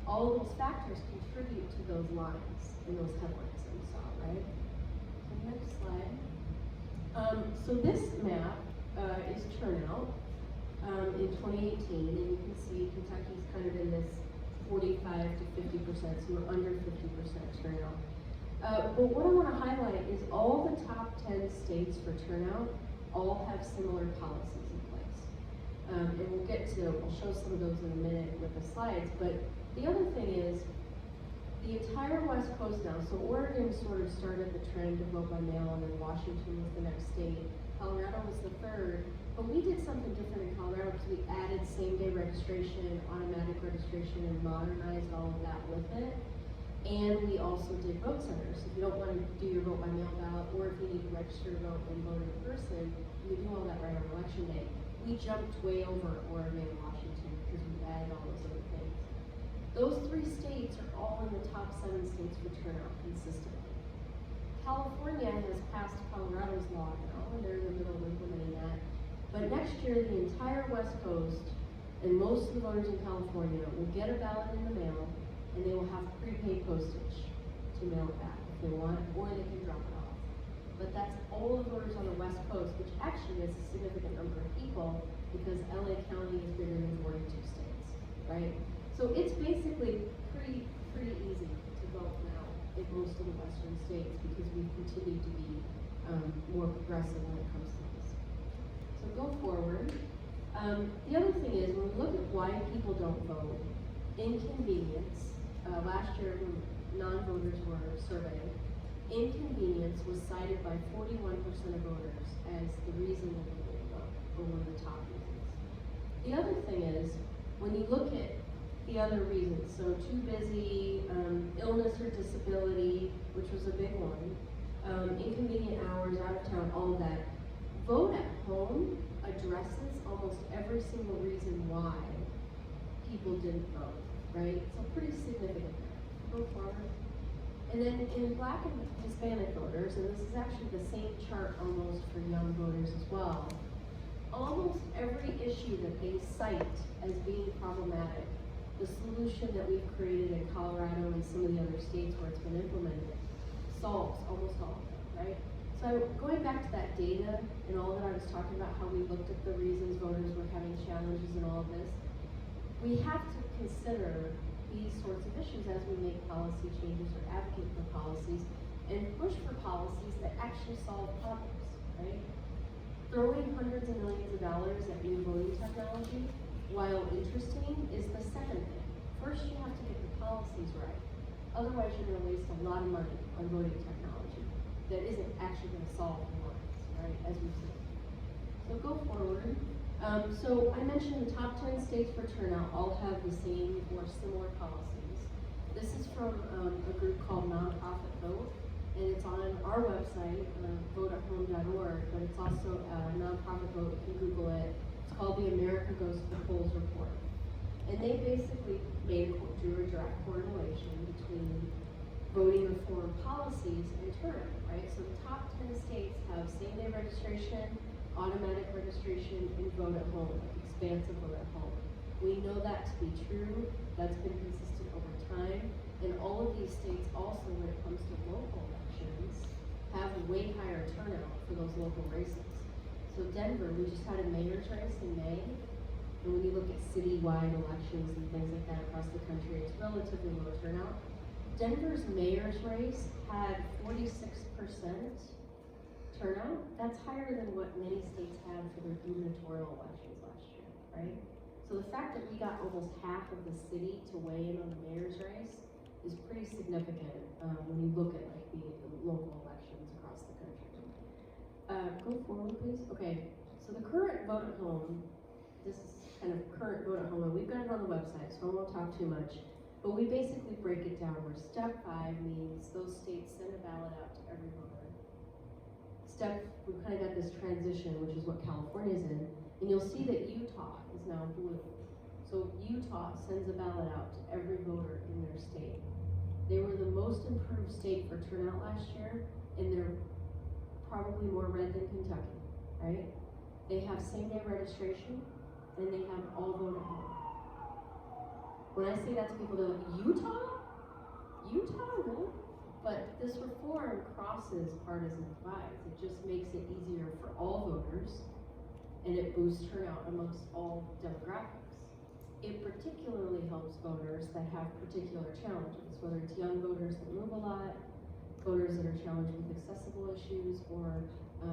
all of those factors contribute to those lines and those headlines that we saw, right? So next slide. So this map is turnout in 2018, and you can see Kentucky's kind of in this 45 to 50%, so we're under 50% turnout. But what I want to highlight is all the top 10 states for turnout all have similar policies in place. And we'll show some of those in a minute with the slides, but the other thing is, the entire West Coast now, so Oregon sort of started the trend to vote by mail, and then Washington was the next state. Colorado was the third, but we did something different in Colorado because we added same-day registration, automatic registration, and modernized all of that with it. And we also did vote centers. If you don't want to do your vote by mail ballot, or if you need to register to vote and vote in person, you do all that right on election day. We jumped way over Oregon and Washington because we added all those other things. Those 3 states are all in the top 7 states for turnout consistently. California has passed Colorado's law now, and they're in the middle of implementing that. But next year, the entire West Coast and most of the voters in California will get a ballot in the mail, and they will have prepaid postage to mail it back if they want, or they can drop it off. But that's all the voters on the West Coast, which actually is a significant number of people because LA County is bigger than 42 states, right? So it's basically pretty easy to vote now in most of the Western states because we've continued to be more progressive when it comes to this. So go forward. The other thing is, when we look at why people don't vote, inconvenience. Last year, when non-voters were surveyed, inconvenience was cited by 41% of voters as the reason that they didn't vote, or one of the top reasons. The other thing is, when you look at the other reasons, so too busy, illness or disability, which was a big one, inconvenient hours, out of town, all that. Vote at home addresses almost every single reason why people didn't vote, right? So pretty significant there. Go forward. And then in Black and Hispanic voters, and this is actually the same chart almost for young voters as well, almost every issue that they cite as being problematic, the solution that we've created in Colorado and some of the other states where it's been implemented solves almost all of them, right? So going back to that data and all that I was talking about, how we looked at the reasons voters were having challenges and all of this, we have to consider these sorts of issues as we make policy changes or advocate for policies and push for policies that actually solve problems, right? Throwing hundreds of millions of dollars at new voting technology, while interesting, is the second thing. First, you have to get the policies right. Otherwise, you're going to waste a lot of money on voting technology that isn't actually going to solve the ones, right, as we've seen. So go forward. So I mentioned the top 10 states for turnout all have the same or similar policies. This is from a group called Nonprofit Vote, and it's on our website, voteathome.org, but it's also Nonprofit Vote. You can Google it. It's called the America Goes to the Polls Report. And they basically drew a direct correlation between voting reform policies and turnout, right? So the top 10 states have same-day registration, automatic registration, and vote at home, expansive vote at home. We know that to be true. That's been consistent over time. And all of these states also, when it comes to local elections, have way higher turnout for those local races. So Denver, we just had a mayor's race in May. And when you look at citywide elections and things like that across the country, it's relatively low turnout. Denver's mayor's race had 46% turnout. That's higher than what many states had for their gubernatorial elections last year, right? So the fact that we got almost half of the city to weigh in on the mayor's race is pretty significant when you look at like the local elections across the country. Go forward, please. Okay, so the current vote at home, this is kind of current vote at home, and we've got it on the website, so I won't talk too much. But we basically break it down where step 5 means those states send a ballot out to every voter. We've kind of got this transition, which is what California's in, and you'll see that Utah is now blue. So Utah sends a ballot out to every voter in their state. They were the most improved state for turnout last year, and they're probably more red than Kentucky, right? They have same-day registration, and they have all vote at home. When I say that to people, they're like, Utah? Utah, really? But this reform crosses partisan divides. It just makes it easier for all voters, and it boosts turnout amongst all demographics. It particularly helps voters that have particular challenges, whether it's young voters that move a lot, voters that are challenged with accessible issues, or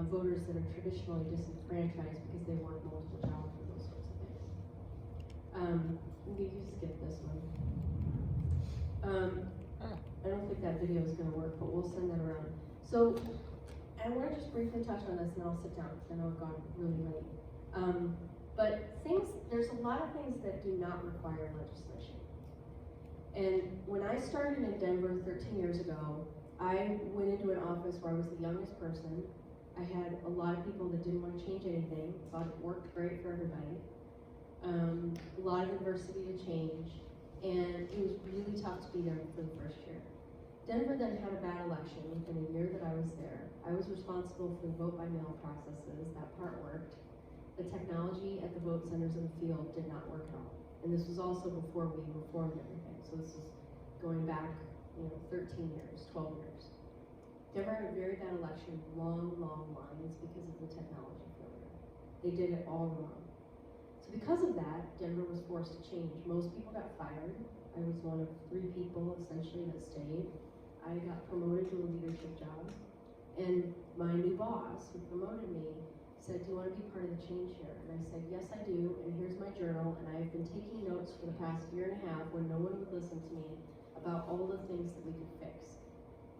voters that are traditionally disenfranchised because they work multiple jobs or those sorts of things. You skip this one. I don't think that video is going to work, but we'll send that around. So, I want to just briefly touch on this, and then I'll sit down because I know I've gone really late. But there's a lot of things that do not require legislation. And when I started in Denver 13 years ago, I went into an office where I was the youngest person. I had a lot of people that didn't want to change anything, thought it worked great for everybody. A lot of adversity to change, and it was really tough to be there for the first year. Denver then had a bad election within a year that I was there. I was responsible for the vote by mail processes. That part worked. The technology at the vote centers in the field did not work at all. And this was also before we reformed everything. So this is going back, 13 years, 12 years. Denver had a very bad election, long lines because of the technology failure. They did it all wrong. So because of that, Denver was forced to change. Most people got fired. I was one of 3 people essentially that stayed. I got promoted to a leadership job. And my new boss who promoted me said, "Do you want to be part of the change here?" And I said, "Yes, I do, and here's my journal, and I've been taking notes for the past year and a half when no one would listen to me about all the things that we could fix.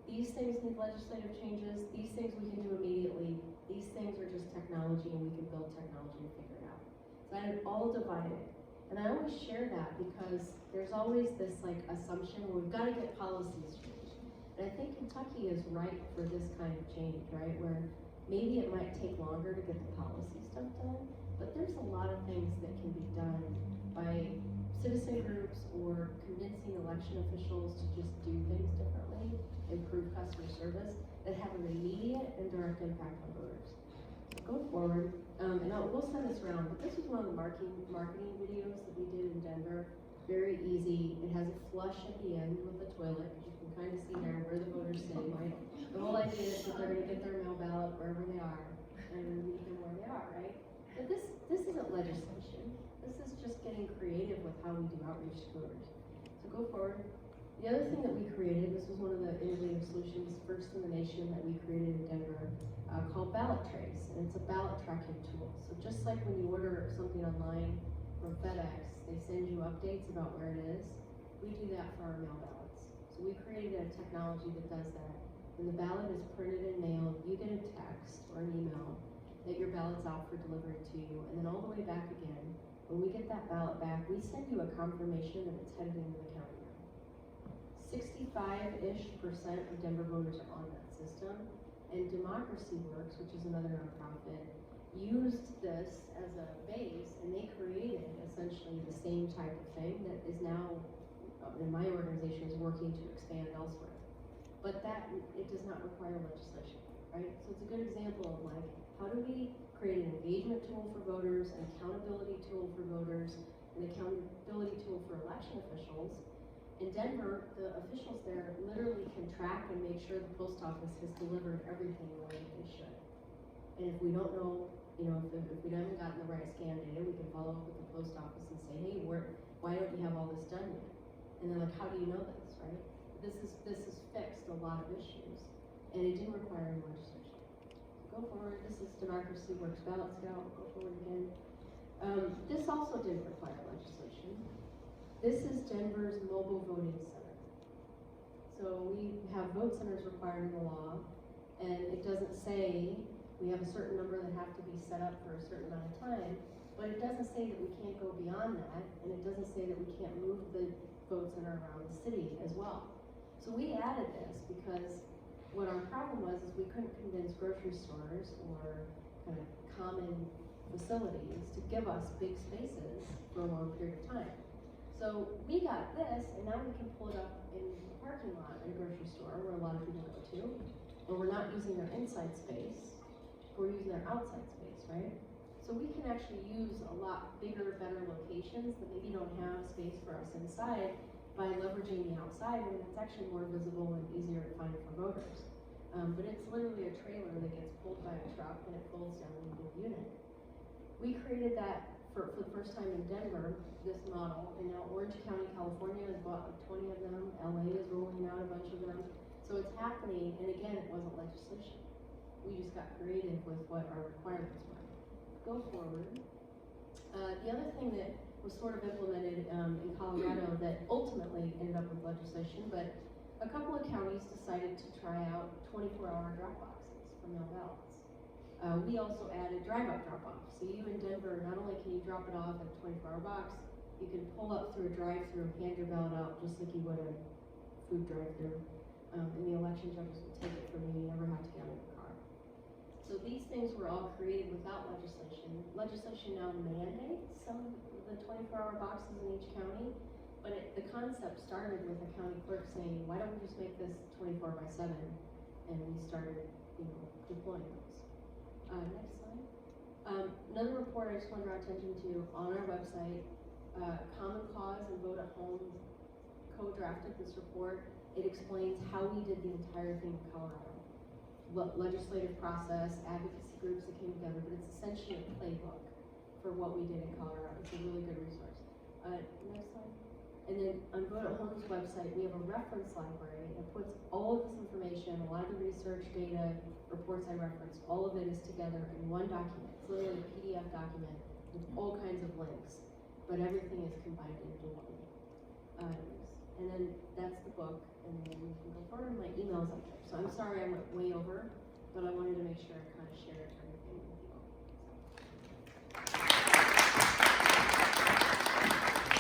These things need legislative changes, these things we can do immediately, these things are just technology and we can build technology and figure it out." So I had it all divided. And I always share that because there's always this assumption, well, we've got to get policies changed. And I think Kentucky is ripe for this kind of change, right? Where maybe it might take longer to get the policy stuff done, but there's a lot of things that can be done by citizen groups or convincing election officials to just do things differently, improve customer service, that have an immediate and direct impact on voters. So go forward, and we'll send this around, but this was one of the marketing videos that we did in Denver. Very easy. It has a flush at the end with a toilet. You can kind of see there where the voters sit, right? The whole idea is that they're going to get their mail ballot wherever they are and meet them where they are, right? But this isn't legislation. This is just getting creative with how we do outreach to voters. So go forward. The other thing that we created, this was one of the innovative solutions, first in the nation that we created in Denver, called Ballot Trace, and it's a ballot tracking tool. So just like when you order something online from FedEx, they send you updates about where it is. We do that for our mail ballots. So we created a technology that does that. When the ballot is printed and mailed, you get a text or an email that your ballot's out for delivery to you, and then all the way back again. When we get that ballot back, we send you a confirmation that it's headed into the county room. 65-ish% of Denver voters are on that system, and Democracy Works, which is another nonprofit, used this as a base, and they created essentially the same type of thing that is now, in my organization, is working to expand elsewhere. But it does not require legislation, right? So it's a good example of how do we create an engagement tool for voters, an accountability tool for voters, an accountability tool for election officials. In Denver, the officials there literally can track and make sure the post office has delivered everything the way that they should. And if we don't know, if we haven't gotten the right scan data, we can follow up with the post office and say, hey, why don't you have all this done yet? And they're like, how do you know this, right? This has fixed a lot of issues, and it didn't require any legislation. Go forward. This is Democracy Works Ballot Scout. Go forward again. This also didn't require legislation. This is Denver's mobile voting center. So we have vote centers required in the law, and it doesn't say we have a certain number that have to be set up for a certain amount of time, but it doesn't say that we can't go beyond that, and it doesn't say that we can't move the vote center around the city as well. So we added this because what our problem was is we couldn't convince grocery stores or kind of common facilities to give us big spaces for a long period of time. So we got this, and now we can pull it up in the parking lot at a grocery store where a lot of people go to, or we're not using their inside space, we're using their outside space, right? So we can actually use a lot bigger, better locations that maybe don't have space for us inside, by leveraging the outside, and it's actually more visible and easier to find for voters. But it's literally a trailer that gets pulled by a truck and it folds down into a unit. We created that for the first time in Denver, this model, and now Orange County, California has bought like 20 of them, LA is rolling out a bunch of them. So it's happening, and again, it wasn't legislation. We just got creative with what our requirements were. Go forward. The other thing that was sort of implemented in Colorado that ultimately ended up with legislation, but a couple of counties decided to try out 24-hour drop boxes for mail ballots. We also added drive-up drop-off. So you in Denver, not only can you drop it off at a 24-hour box, you can pull up through a drive-through, hand your ballot out just like you would a food drive-through, and the election judges will take it from you. You never have to get out of the car. So these things were all created without legislation. Legislation now mandates some of the 24-hour boxes in each county, but the concept started with a county clerk saying, why don't we just make this 24/7? And we started, deploying those. Next slide. Another report I just want to draw attention to on our website, Common Cause and Vote at Home co-drafted this report. It explains how we did the entire thing in Colorado. Legislative process, advocacy groups that came together, but it's essentially a playbook for what we did in Colorado. It's a really good resource. Next slide. And then on Vote at Home's website, we have a reference library that puts all of this information, a lot of the research data, reports I referenced, all of it is together in one document. It's literally a PDF document with all kinds of links, but everything is combined into one. And then that's the book, and then we can go forward. My email's up there. So I'm sorry I went way over, but I wanted to make sure I kind of shared everything with you all.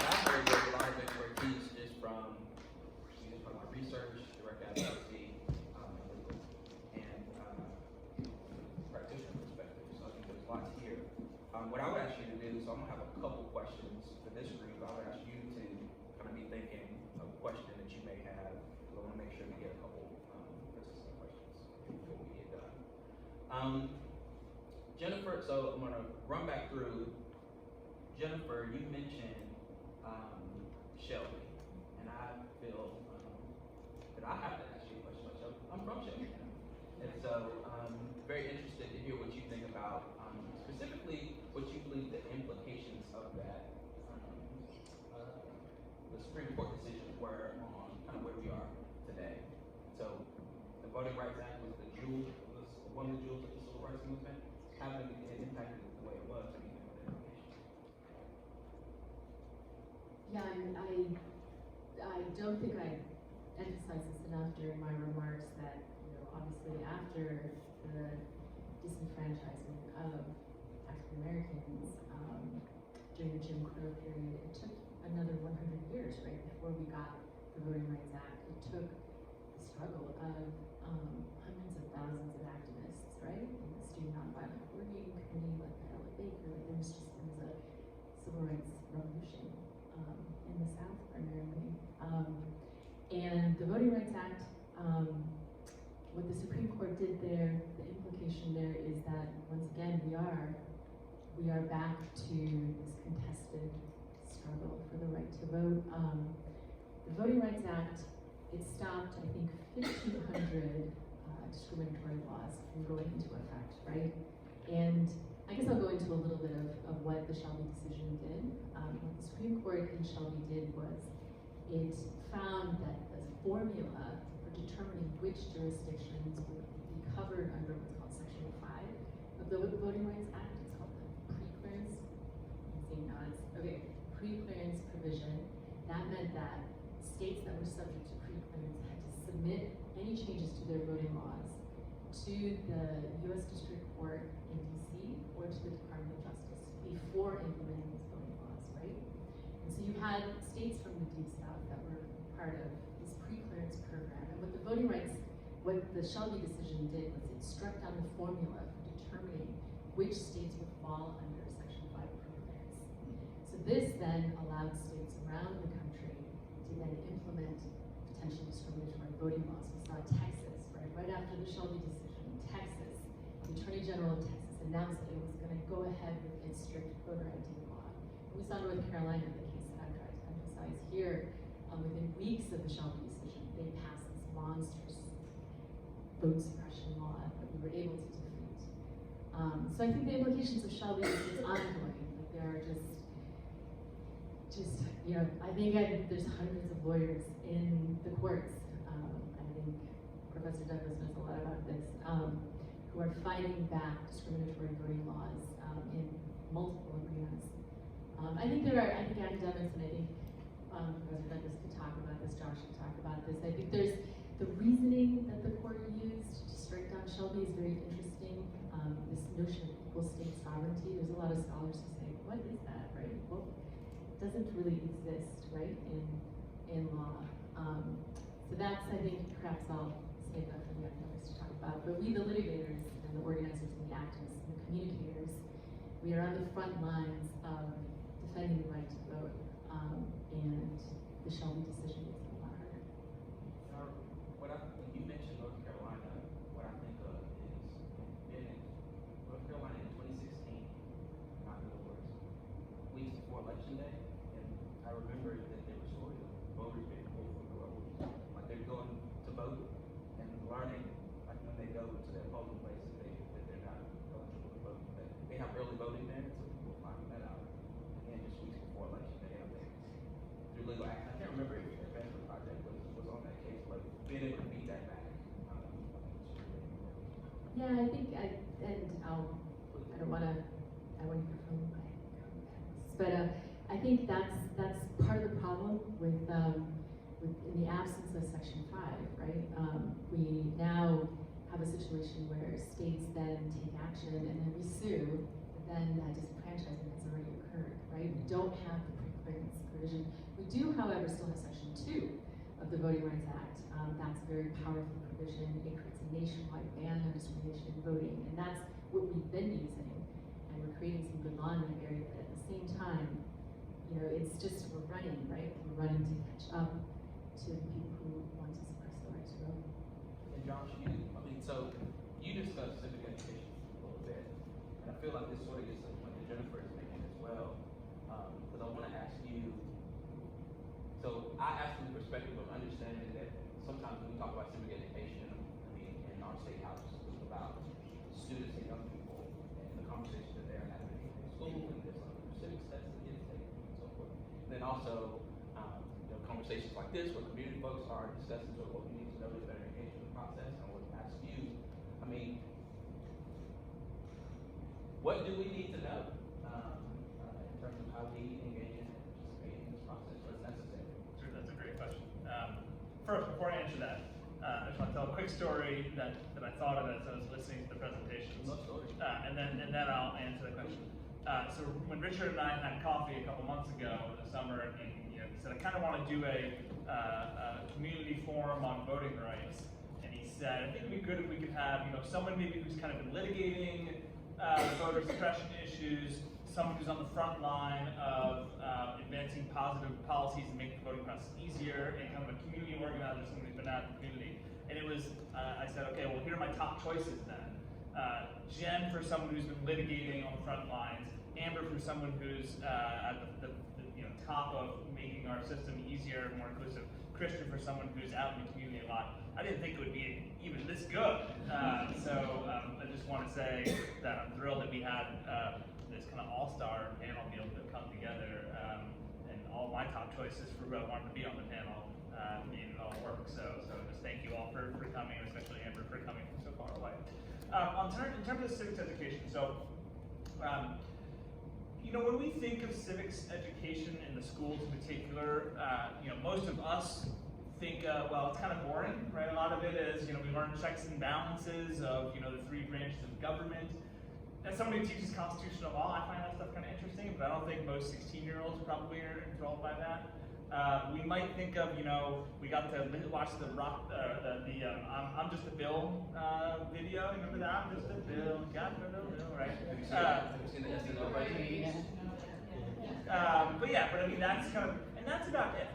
I've heard there's a lot of expertise just from my research, direct advocacy, and practitioner perspective. So I think there's lots here. What I would ask you to do, so I'm gonna have a couple questions for this group. I would ask you to kind of be thinking of a question that you may have. So I want to make sure we get a couple questions before we get done. Jennifer, so I'm gonna run back through. Jennifer, you mentioned Shelby, and I feel that I have to ask you a question about Shelby. I'm from Shelby, and so very interested to hear what you think about specifically what you believe the implications of that the Supreme Court decisions were on kind of where we are today. So the Voting Rights Act was the jewel, was one of the jewels of the Civil Rights Movement. How did it impacted the way it was? Yeah, I don't think I emphasized this enough during my remarks that, obviously after the disenfranchisement of African Americans during the Jim Crow period, it took another 100 years, right, before we got the Voting Rights Act. It took the struggle of hundreds of thousands of activists, right, in the student nonviolent coordinating committee, like Ella Baker. There was a civil rights revolution in the South primarily. And the Voting Rights Act, what the Supreme Court did there, the implication there is that once again we are back to this contested struggle for the right to vote. The Voting Rights Act, it stopped, I think, 1,500 discriminatory laws from going into effect, right? And I guess I'll go into a little bit of what the Shelby decision did. What the Supreme Court in Shelby did was it found that the formula for determining which jurisdictions would be covered under what's called Section 5 of the Voting Rights Act. It's called the pre-clearance. Pre-clearance provision. That meant that states that were subject to pre-clearance had to submit any changes to their voting laws to the U.S. District Court in D.C. or to the Department of Justice before implementing these voting laws, right? And so you had states from the Deep South that were part of this pre-clearance program. And what the Shelby decision did was it struck down the formula for determining which states would fall under Section 5 pre-clearance. So this then allowed states around the country to then implement potentially discriminatory voting laws. We saw Texas, right after the Shelby decision, Texas, the Attorney General of Texas announced that it was going to go ahead with its strict voter ID law. And we saw North Carolina, the case that I've tried to emphasize here, within weeks of the Shelby decision, they passed this monstrous vote suppression law that we were able to defeat. So I think the implications of Shelby is ongoing. Like there are just you know, I think there's hundreds of lawyers in the courts. I think Professor Douglas knows a lot about this, who are fighting back discriminatory voting laws in multiple arenas. I think academics, and I think Professor Douglas could talk about this, Josh could talk about this. I think there's the reasoning that the court used to strike down Shelby is very interesting. This notion of equal state sovereignty, there's a lot of scholars who say, what is that, right? Well, it doesn't really exist, right, in law. So that's, I think, perhaps I'll save that for the academics to talk about. But we, the litigators and the organizers and the activists and the communicators, we are on the front lines of defending the right to vote, and the Shelby decision is a lot harder. When you mentioned North Carolina, what I think of is North Carolina in 2016, not the worst, weeks before Election Day, and I remember that there were stories of voters being pulled from the rolls, like they're going to vote and learning, like when they go to their polling places, that they're not eligible to vote. That they have early voting there, so people are finding that out. Again, just weeks before Election Day, I think through legal action. I can't remember if the Advancement Project was on that case, but being able to beat that back. Yeah, I think I don't want to hear from my comments, but I think that's part of the problem with in the absence of Section 5, right? We now have a situation where states then take action and then we sue, but then that disenfranchisement has already occurred, right? We don't have the pre-clearance provision. We do, however, still have Section 2 of the Voting Rights Act. That's a very powerful provision. It creates a nationwide ban on discrimination in voting, and that's what we've been using. And we're creating some good law in that area, but at the same time, you know, it's just, we're running, right? We're running to catch up to the people who want to suppress the right to vote. And Josh, so you discussed civic education a little bit, and I feel like this sort of gets to the point that Jennifer is making as well, because I want to ask you, so I asked from the perspective of understanding that sometimes when we talk about civic education, in our state house, it's about students and young people and the conversations that they're having in school, and there's some civics tests that get taken and so forth. And then also, conversations like this where community folks are discussing sort of what we need to know to better engage in the process. And I would ask you, what do we need to know in terms of how we engage in and participate in this process, what's necessary? Sure, that's a great question. First, before I answer that, I just want to tell a quick story that I thought of as I was listening to the presentations. And then I'll answer the question. So when Richard and I had coffee a couple months ago in the summer, and he said, I kind of want to do a community forum on voting rights. And he said, I think it'd be good if we could have someone maybe who's kind of been litigating voter suppression issues, someone who's on the front line of advancing positive policies and making the voting process easier, and kind of a community organizer, someone who's been out in the community. And it was, I said, okay, well, here are my top choices then. Jen for someone who's been litigating on the front lines, Amber for someone who's at the top of making our system easier and more inclusive, Christian for someone who's out in the community a lot. I didn't think it would be even this good. So I just want to say that I'm thrilled that we had this kind of all-star panel be able to come together, and all my top choices for who I wanted to be on the panel made it all work. So just thank you all for coming, and especially Amber for coming from so far away. In terms of civics education, so when we think of civics education in the schools in particular, most of us think, well, it's kind of boring, right? A lot of it is, we learn checks and balances of, the three branches of government. As somebody who teaches constitutional law, I find that stuff kind of interesting, but I don't think most 16-year-olds probably are enthralled by that. We might think of, we got to watch the I'm Just a Bill video. Remember that? I'm just a bill, got no bill, right? But I mean, that's kind of, and that's about it.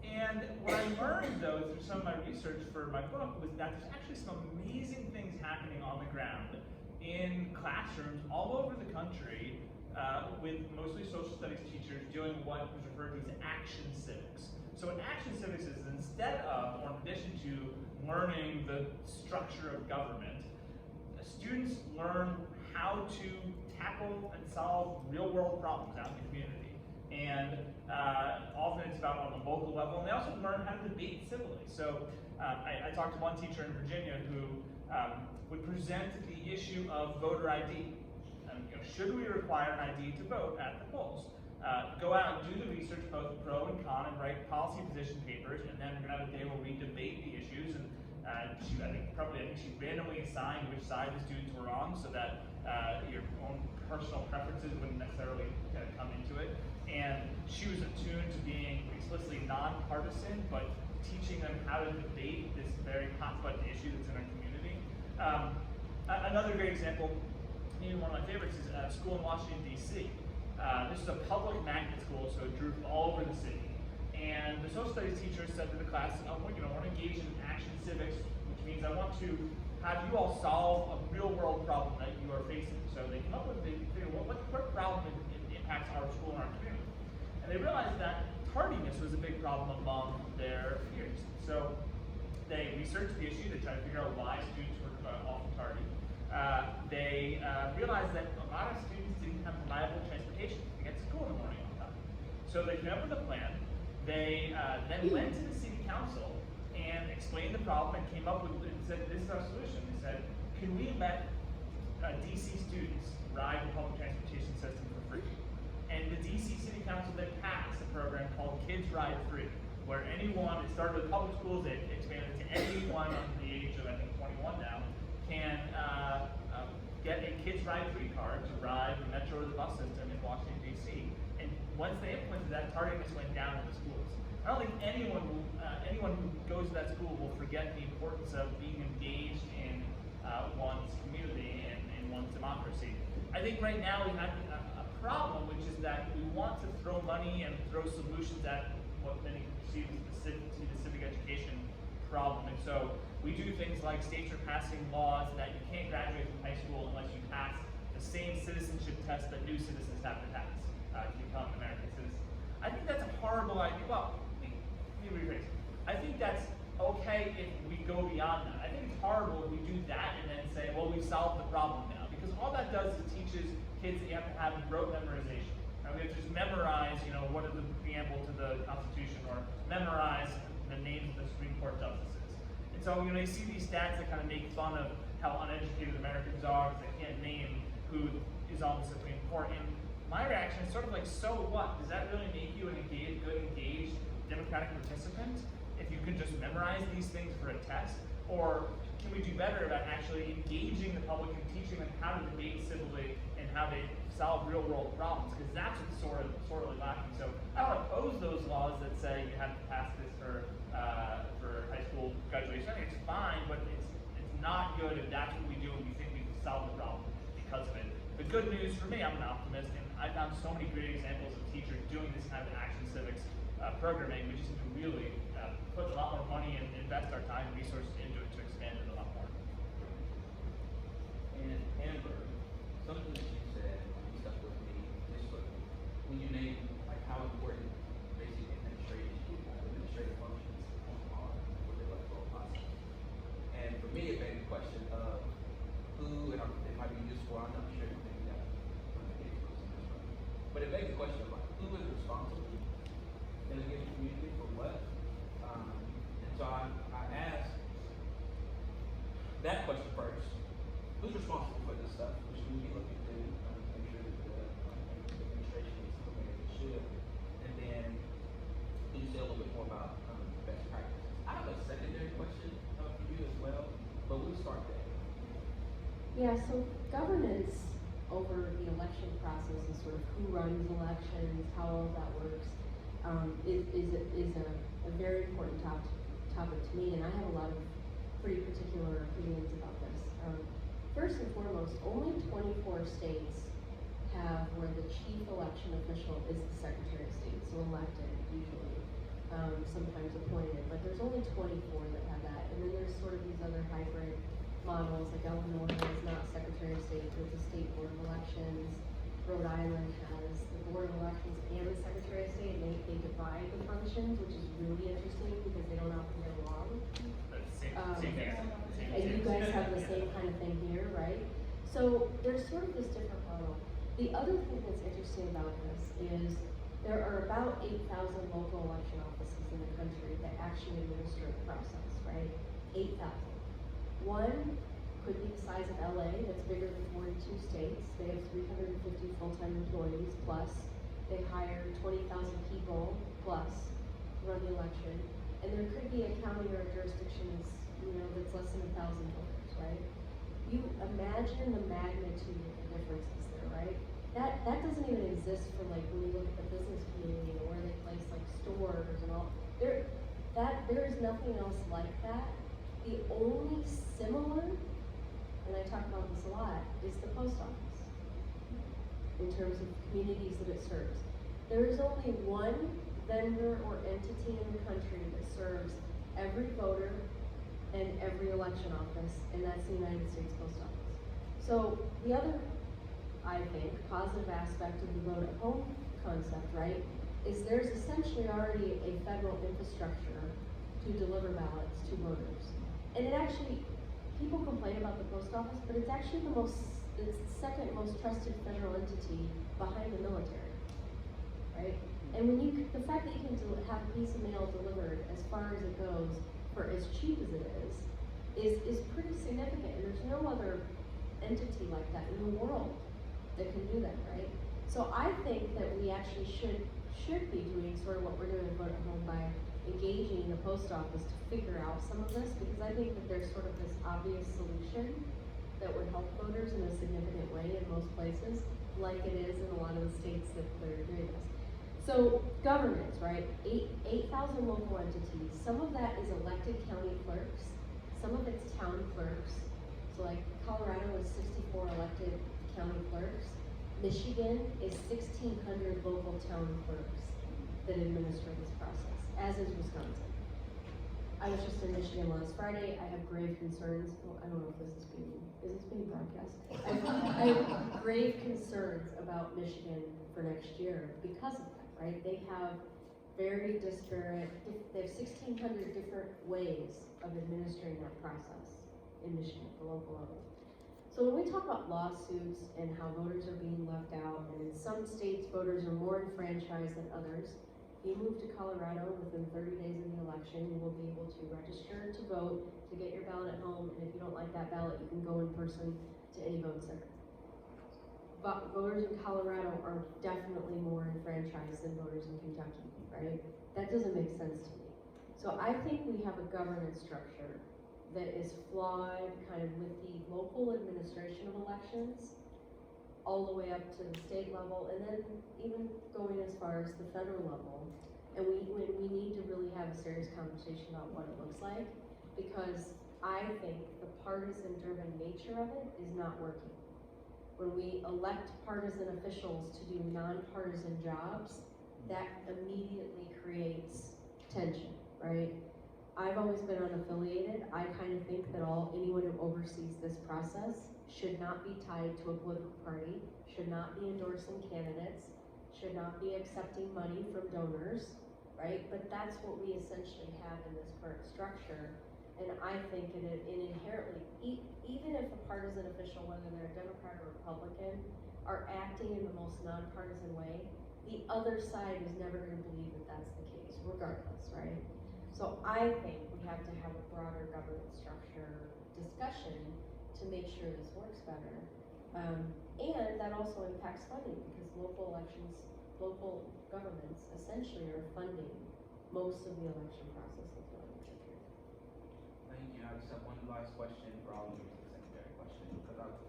And what I learned, though, through some of my research for my book, was that there's actually some amazing things happening on the ground in classrooms all over the country with mostly social studies teachers doing what was referred to as action civics. So what action civics is, instead of, or in addition to learning the structure of government, students learn how to tackle and solve real world problems out in the community. And often it's about on the local level, and they also learn how to debate civilly. So I talked to one teacher in Virginia who would present the issue of voter ID. Should we require an ID to vote at the polls? Go out and do the research, both pro and con, and write policy position papers, and then we're gonna have a day where we debate the issues. And I think she randomly assigned which side the students were on, so that your own personal preferences wouldn't necessarily come into it. And she was attuned to being explicitly nonpartisan, but teaching them how to debate this very hot button issue that's in our community. Another great example, maybe one of my favorites, is a school in Washington, D.C. This is a public magnet school, so it drew from all over the city. And the social studies teacher said to the class, I want to engage in action civics, which means I want to have you all solve a real world problem that you are facing. So they came up with, what problem impacts our school and our community? And they realized that tardiness was a big problem among their peers. So they researched the issue, they tried to figure out why students were often tardy. They realized that a lot of students didn't have reliable transportation to get to school in the morning on time. So they came up with a plan. They then went to the city council and explained the problem and came up with, and said, this is our solution. They said, can we let DC students ride the public transportation system for free? And the DC City Council then passed a program called Kids Ride Free, where anyone, it started with public schools, it expanded to anyone under the age of, I think, 21 now, can get a Kids Ride Free card to ride the metro or the bus system in Washington, D.C. And once they implemented that, tardiness went down in the schools. I don't think anyone who goes to that school will forget the importance of being engaged in one's community and in one's democracy. I think right now we have a problem, which is that we want to throw money and throw solutions at what many perceive as the civic education problem. And so we do things like states are passing laws that you can't graduate from high school unless you pass the same citizenship test that new citizens have to pass to become American citizens. I think that's a horrible idea. Well, let me rephrase. I think that's okay if we go beyond that. I think it's horrible if we do that and then say, well, we've solved the problem now. Because all that does is it teaches kids that you have to have rote memorization. Right? We have to just memorize, what is the preamble to the Constitution, or memorize the names of the Supreme Court justices. And so, you see these stats that kind of make fun of how uneducated Americans are because they can't name who is on the Supreme Court. And my reaction is sort of like, so what? Does that really make you an engaged democratic participant if you can just memorize these things for a test? Or can we do better about actually engaging the public and teaching them how to debate civilly and how to solve real world problems? Because that's what's sorely lacking. So I don't oppose those laws that say you have to pass this for high school graduation. I think it's fine, but it's not good if that's what we do and we think we can solve the problem because of it. The good news for me, I'm an optimist, and I found so many great examples of teachers doing this kind of action civics programming. We just need to really put a lot more money and invest our time and resources into it to expand it a lot more. And Amber, something that you said stuck with me initially when you named like how important basic administrative functions are for the electoral process. And for me, it begs the question of who, and it might be useful, I'm not sure if maybe that, but it begs the question of like who is responsible in a given community for what. And so I asked that question first. Who's responsible for this stuff? Which we be looking to make sure that the administration is implementing as it should. And then can you say a little bit more about best practices? I have a secondary question for you as well, but we'll start there. Yeah, so governance over the election process and sort of who runs elections, how all of that works, is a very important topic to me, and I have a lot of pretty particular opinions about this. First and foremost, only 24 states have where the chief election official is the Secretary of State, so elected usually, sometimes appointed, but there's only 24 that have that, and then there's sort of these other hybrid models, like Illinois is not Secretary of State, there's a state board of elections. Rhode Island has the board of elections and the Secretary of State. elections, which is really interesting because they don't often get along. Same here. And you guys have the same kind of thing here, right? So there's sort of this different model. The other thing that's interesting about this is there are about 8,000 local election offices in the country that actually administer the process, right? 8,000. One could be the size of LA, that's bigger than 42 states. They have 350 full-time employees plus. They hire 20,000 people plus to run the election. And there could be a county or a jurisdiction that's, that's less than 1,000 voters, right? You imagine the magnitude of the differences there, right? That doesn't even exist for like when you look at the business community or where they place like stores and all. There is nothing else like that. The only similar, and I talk about this a lot, is the post office in terms of communities that it serves. There is only one vendor or entity in the country that serves every voter and every election office, and that's the United States Post Office. So the other, I think, positive aspect of the vote at home concept, right, is there's essentially already a federal infrastructure to deliver ballots to voters. And it actually, people complain about the post office, but it's actually it's the second most trusted federal entity behind the military, right? And the fact that you can have a piece of mail delivered as far as it goes for as cheap as it is pretty significant. And there's no other entity like that in the world that can do that, right? So I think that we actually should be doing sort of what we're doing at Vote at Home by engaging the post office to figure out some of this, because I think that there's sort of this obvious solution that would help voters in a significant way in most places, like it is in a lot of the states that are doing this. So governments, right? 8,000 local entities. Some of that is elected county clerks. Some of it's town clerks. So like Colorado is 64 elected county clerks. Michigan is 1,600 local town clerks that administer this process, as is Wisconsin. I was just in Michigan last Friday. I have grave concerns. Well, I don't know if this is being broadcast? I have grave concerns about Michigan for next year because of that, right? They have very disparate, they have 1,600 different ways of administering that process in Michigan, the local level. So when we talk about lawsuits and how voters are being left out, and in some states voters are more enfranchised than others, if you move to Colorado within 30 days of the election, you will be able to register to vote, to get your ballot at home, and if you don't like that ballot, you can go in person to any vote center. But voters in Colorado are definitely more enfranchised than voters in Kentucky, right? That doesn't make sense to me. So I think we have a governance structure that is flawed kind of with the local administration of elections all the way up to the state level, and then even going as far as the federal level. And we need to really have a serious conversation about what it looks like, because I think the partisan-driven nature of it is not working. When we elect partisan officials to do nonpartisan jobs, that immediately creates tension, right? I've always been unaffiliated. I kind of think that anyone who oversees this process should not be tied to a political party, should not be endorsing candidates, should not be accepting money from donors, right? But that's what we essentially have in this current structure. And I think it inherently, even if a partisan official, whether they're a Democrat or Republican, are acting in the most nonpartisan way, the other side is never going to believe that that's the case, regardless, right? So I think we have to have a broader governance structure discussion to make sure this works better. And that also impacts funding, because local elections, local governments essentially are funding most of the election process that's going on. Thank you. I just have one last question for all of you, it's a secondary question, because I've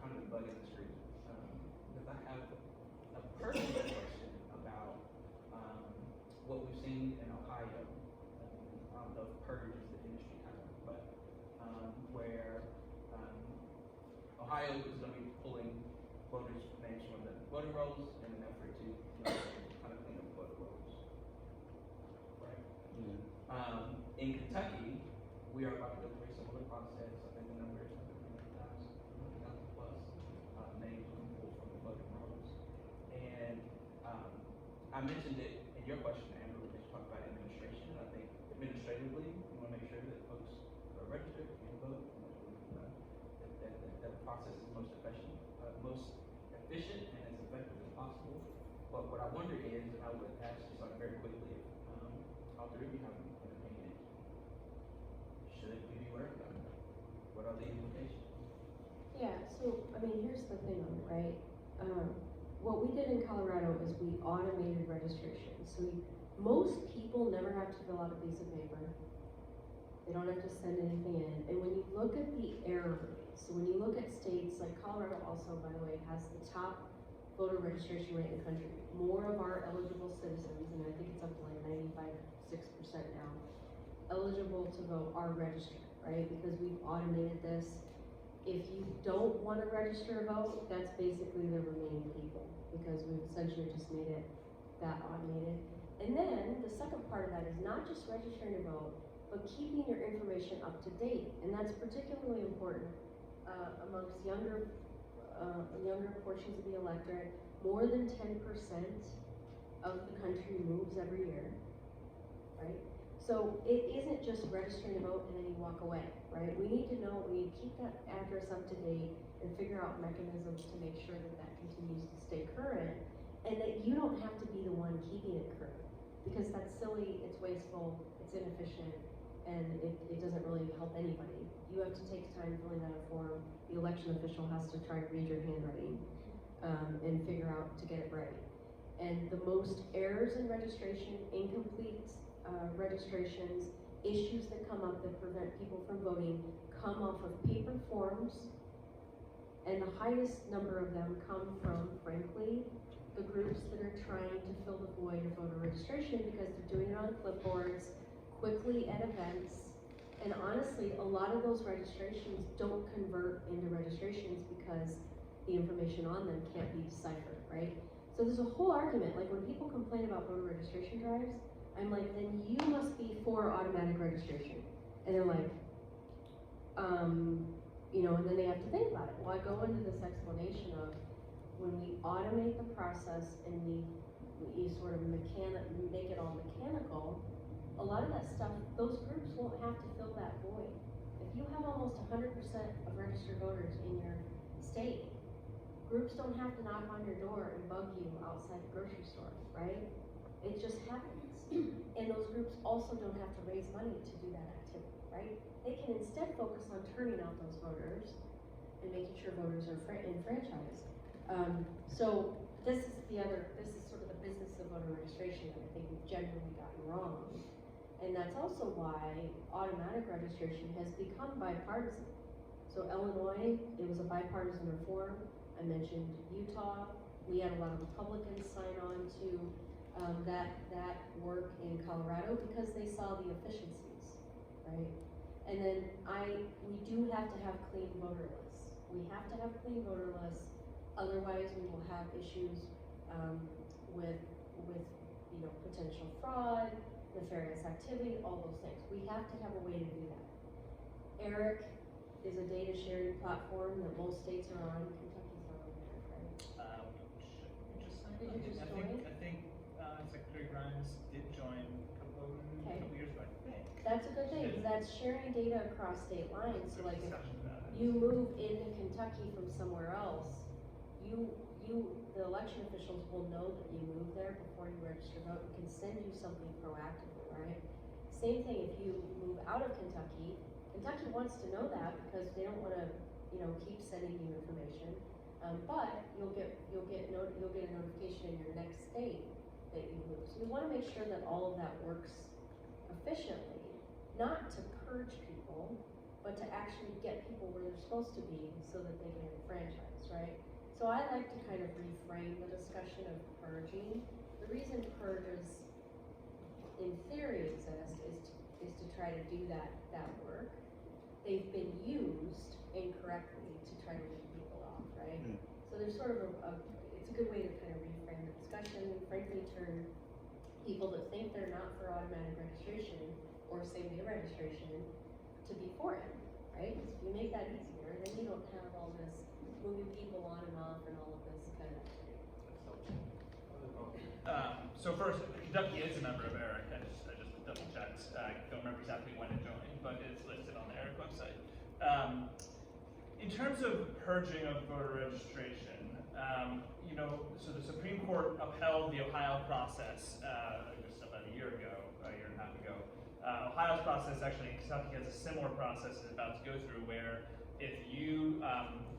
kind of been bugging the street. Because I have a personal question about what we've seen in Ohio. The purge is the industry kind of, but where Ohio is going to be pulling voters' names from the voting rolls in an effort to kind of clean up voting rolls, right? Mm-hmm. In Kentucky, we are about to go through a similar process. I think the number is 100,000 plus names being pulled from the voting rolls. And I mentioned it in your question, Amber, which is talk about administration. I think administratively, we want to make sure that folks are registered and vote. That the process is most efficient and as effective as possible. But what I wonder is, and I would ask just like very quickly, all three of you have an opinion. Should we be worried about it? What are the implications? Yeah, so, I mean, here's the thing on it, right? What we did in Colorado is we automated registration. So most people never have to fill out a piece of paper. They don't have to send anything in. And when you look at the error rate, so when you look at states, like Colorado also, by the way, has the top voter registration rate in the country. More of our eligible citizens, and I think it's up to like 95.6% now, eligible to vote are registered, right? Because we've automated this. If you don't want to register a vote, that's basically the remaining people, because we've essentially just made it that automated. And then the second part of that is not just registering to vote, but keeping your information up to date. And that's particularly important amongst younger portions of the electorate. More than 10% of the country moves every year, right? So it isn't just registering to vote and then you walk away, right? We need to know, we need to keep that address up to date and figure out mechanisms to make sure that that continues to stay current, and that you don't have to be the one keeping it current, because that's silly, it's wasteful, it's inefficient, and it doesn't really help anybody. You have to take time filling out a form. The election official has to try to read your handwriting and figure out to get it right. And the most errors in registration, incomplete registrations, issues that come up that prevent people from voting come off of paper forms, and the highest number of them come from, frankly, the groups that are trying to fill the void of voter registration because they're doing it on clipboards, quickly at events. And honestly, a lot of those registrations don't convert into registrations because the information on them can't be deciphered, right? So there's a whole argument, like when people complain about voter registration drives, I'm like, then you must be for automatic registration. And they're like, you know, and then they have to think about it. Well, I go into this explanation of when we automate the process and we sort of make it all mechanical, a lot of that stuff, those groups won't have to fill that void. If you have almost 100% of registered voters in your state, groups don't have to knock on your door and bug you outside the grocery store, right? It just happens. And those groups also don't have to raise money to do that activity, right? They can instead focus on turning out those voters and making sure voters are enfranchised. So this is sort of the business of voter registration that I think we've generally gotten wrong. And that's also why automatic registration has become bipartisan. So Illinois, it was a bipartisan reform. I mentioned Utah. We had a lot of Republicans sign on to that work in Colorado because they saw the efficiencies, right? And then we do have to have clean voter lists. We have to have clean voter lists, otherwise we will have issues with you know, potential fraud, nefarious activity, all those things. We have to have a way to do that. ERIC is a data sharing platform that most states are on. Kentucky's not on ERIC, right? We just signed Did you just join? I think Secretary Grimes did join a couple years ago, I think. That's a good thing, because that's sharing data across state lines. So like if Discussion about it. you move into Kentucky from somewhere else, the election officials will know that you moved there before you register to vote and can send you something proactively, right? Same thing if you move out of Kentucky. Kentucky wants to know that because they don't want to, you know, keep sending you information. But you'll get a notification in your next state that you moved. So we want to make sure that all of that works efficiently, not to purge people, but to actually get people where they're supposed to be so that they can get franchised, right? So I like to kind of reframe the discussion of purging. The reason purges, in theory, exist is to try to do that work. They've been used incorrectly to try to lead people off, right? Mm. So there's sort of it's a good way to kind of reframe the discussion, and frankly turn people that think they're not for automatic registration or same-day registration to be for it, right? Because if you make that easier, then you don't have all this moving people on and off and all of this kind of. So, other So first, Kentucky is a member of ERIC. I just double checked. I don't remember exactly when it joined, but it's listed on the ERIC website. In terms of purging of voter registration, so the Supreme Court upheld the Ohio process just about a year and a half ago. Ohio's process, actually, in Kentucky has a similar process it's about to go through, where if you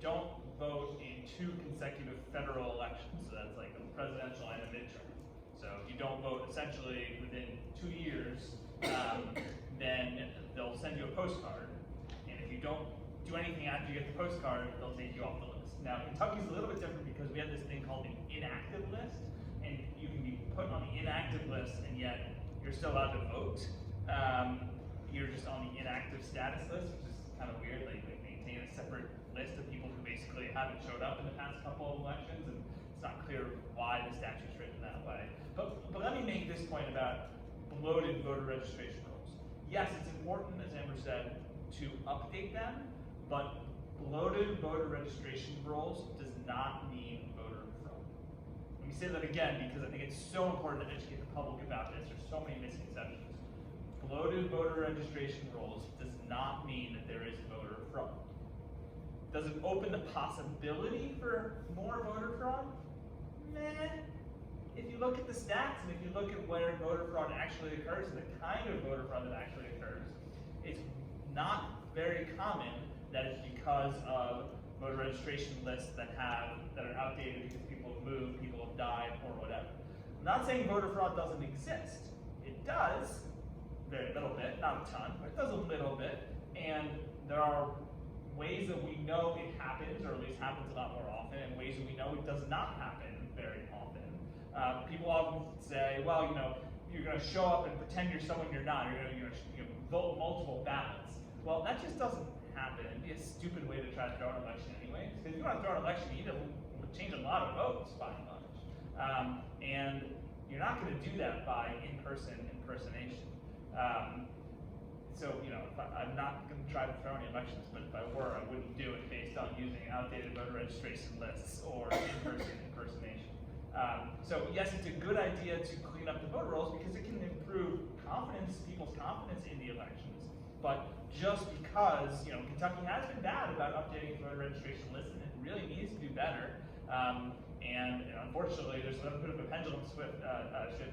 don't vote in 2 consecutive federal elections, so that's like a presidential and a midterm, so if you don't vote essentially within 2 years, then they'll send you a postcard, and if you don't do anything after you get the postcard, they'll take you off the list. Now, Kentucky's a little bit different because we have this thing called the inactive list, and you can be put on the inactive list, and yet you're still allowed to vote. You're just on the inactive status list, which is kind of weird. Like they maintain a separate list of people who basically haven't showed up in the past couple of elections, and it's not clear why the statute's written that way. But let me make this point about bloated voter registration rules. Yes, it's important, as Amber said, to update them, but bloated voter registration rules does not mean voter fraud. Let me say that again because I think it's so important to educate the public about this. There's so many misconceptions. Bloated voter registration rules does not mean that there is voter fraud. Does it open the possibility for more voter fraud? Meh. If you look at the stats and if you look at where voter fraud actually occurs and the kind of voter fraud that actually occurs, it's not very common that it's because of voter registration lists that are outdated because people have moved, people have died, or whatever. I'm not saying voter fraud doesn't exist. It does, very little bit, not a ton, but it does a little bit, and there are ways that we know it happens, or at least happens a lot more often, and ways that we know it does not happen very often. People often say, well, you're going to show up and pretend you're someone you're not. You're going to vote multiple ballots. Well, that just doesn't happen. It'd be a stupid way to try to throw an election anyway. Because if you want to throw an election, you need to change a lot of votes by and large. And you're not going to do that by in-person impersonation. I'm not going to try to throw any elections, but if I were, I wouldn't do it based on using outdated voter registration lists or in-person impersonation. So yes, it's a good idea to clean up the voter rolls because it can improve people's confidence in the elections. But just because, Kentucky has been bad about updating voter registration lists, and it really needs to do better. And unfortunately, there's a little bit of a pendulum shift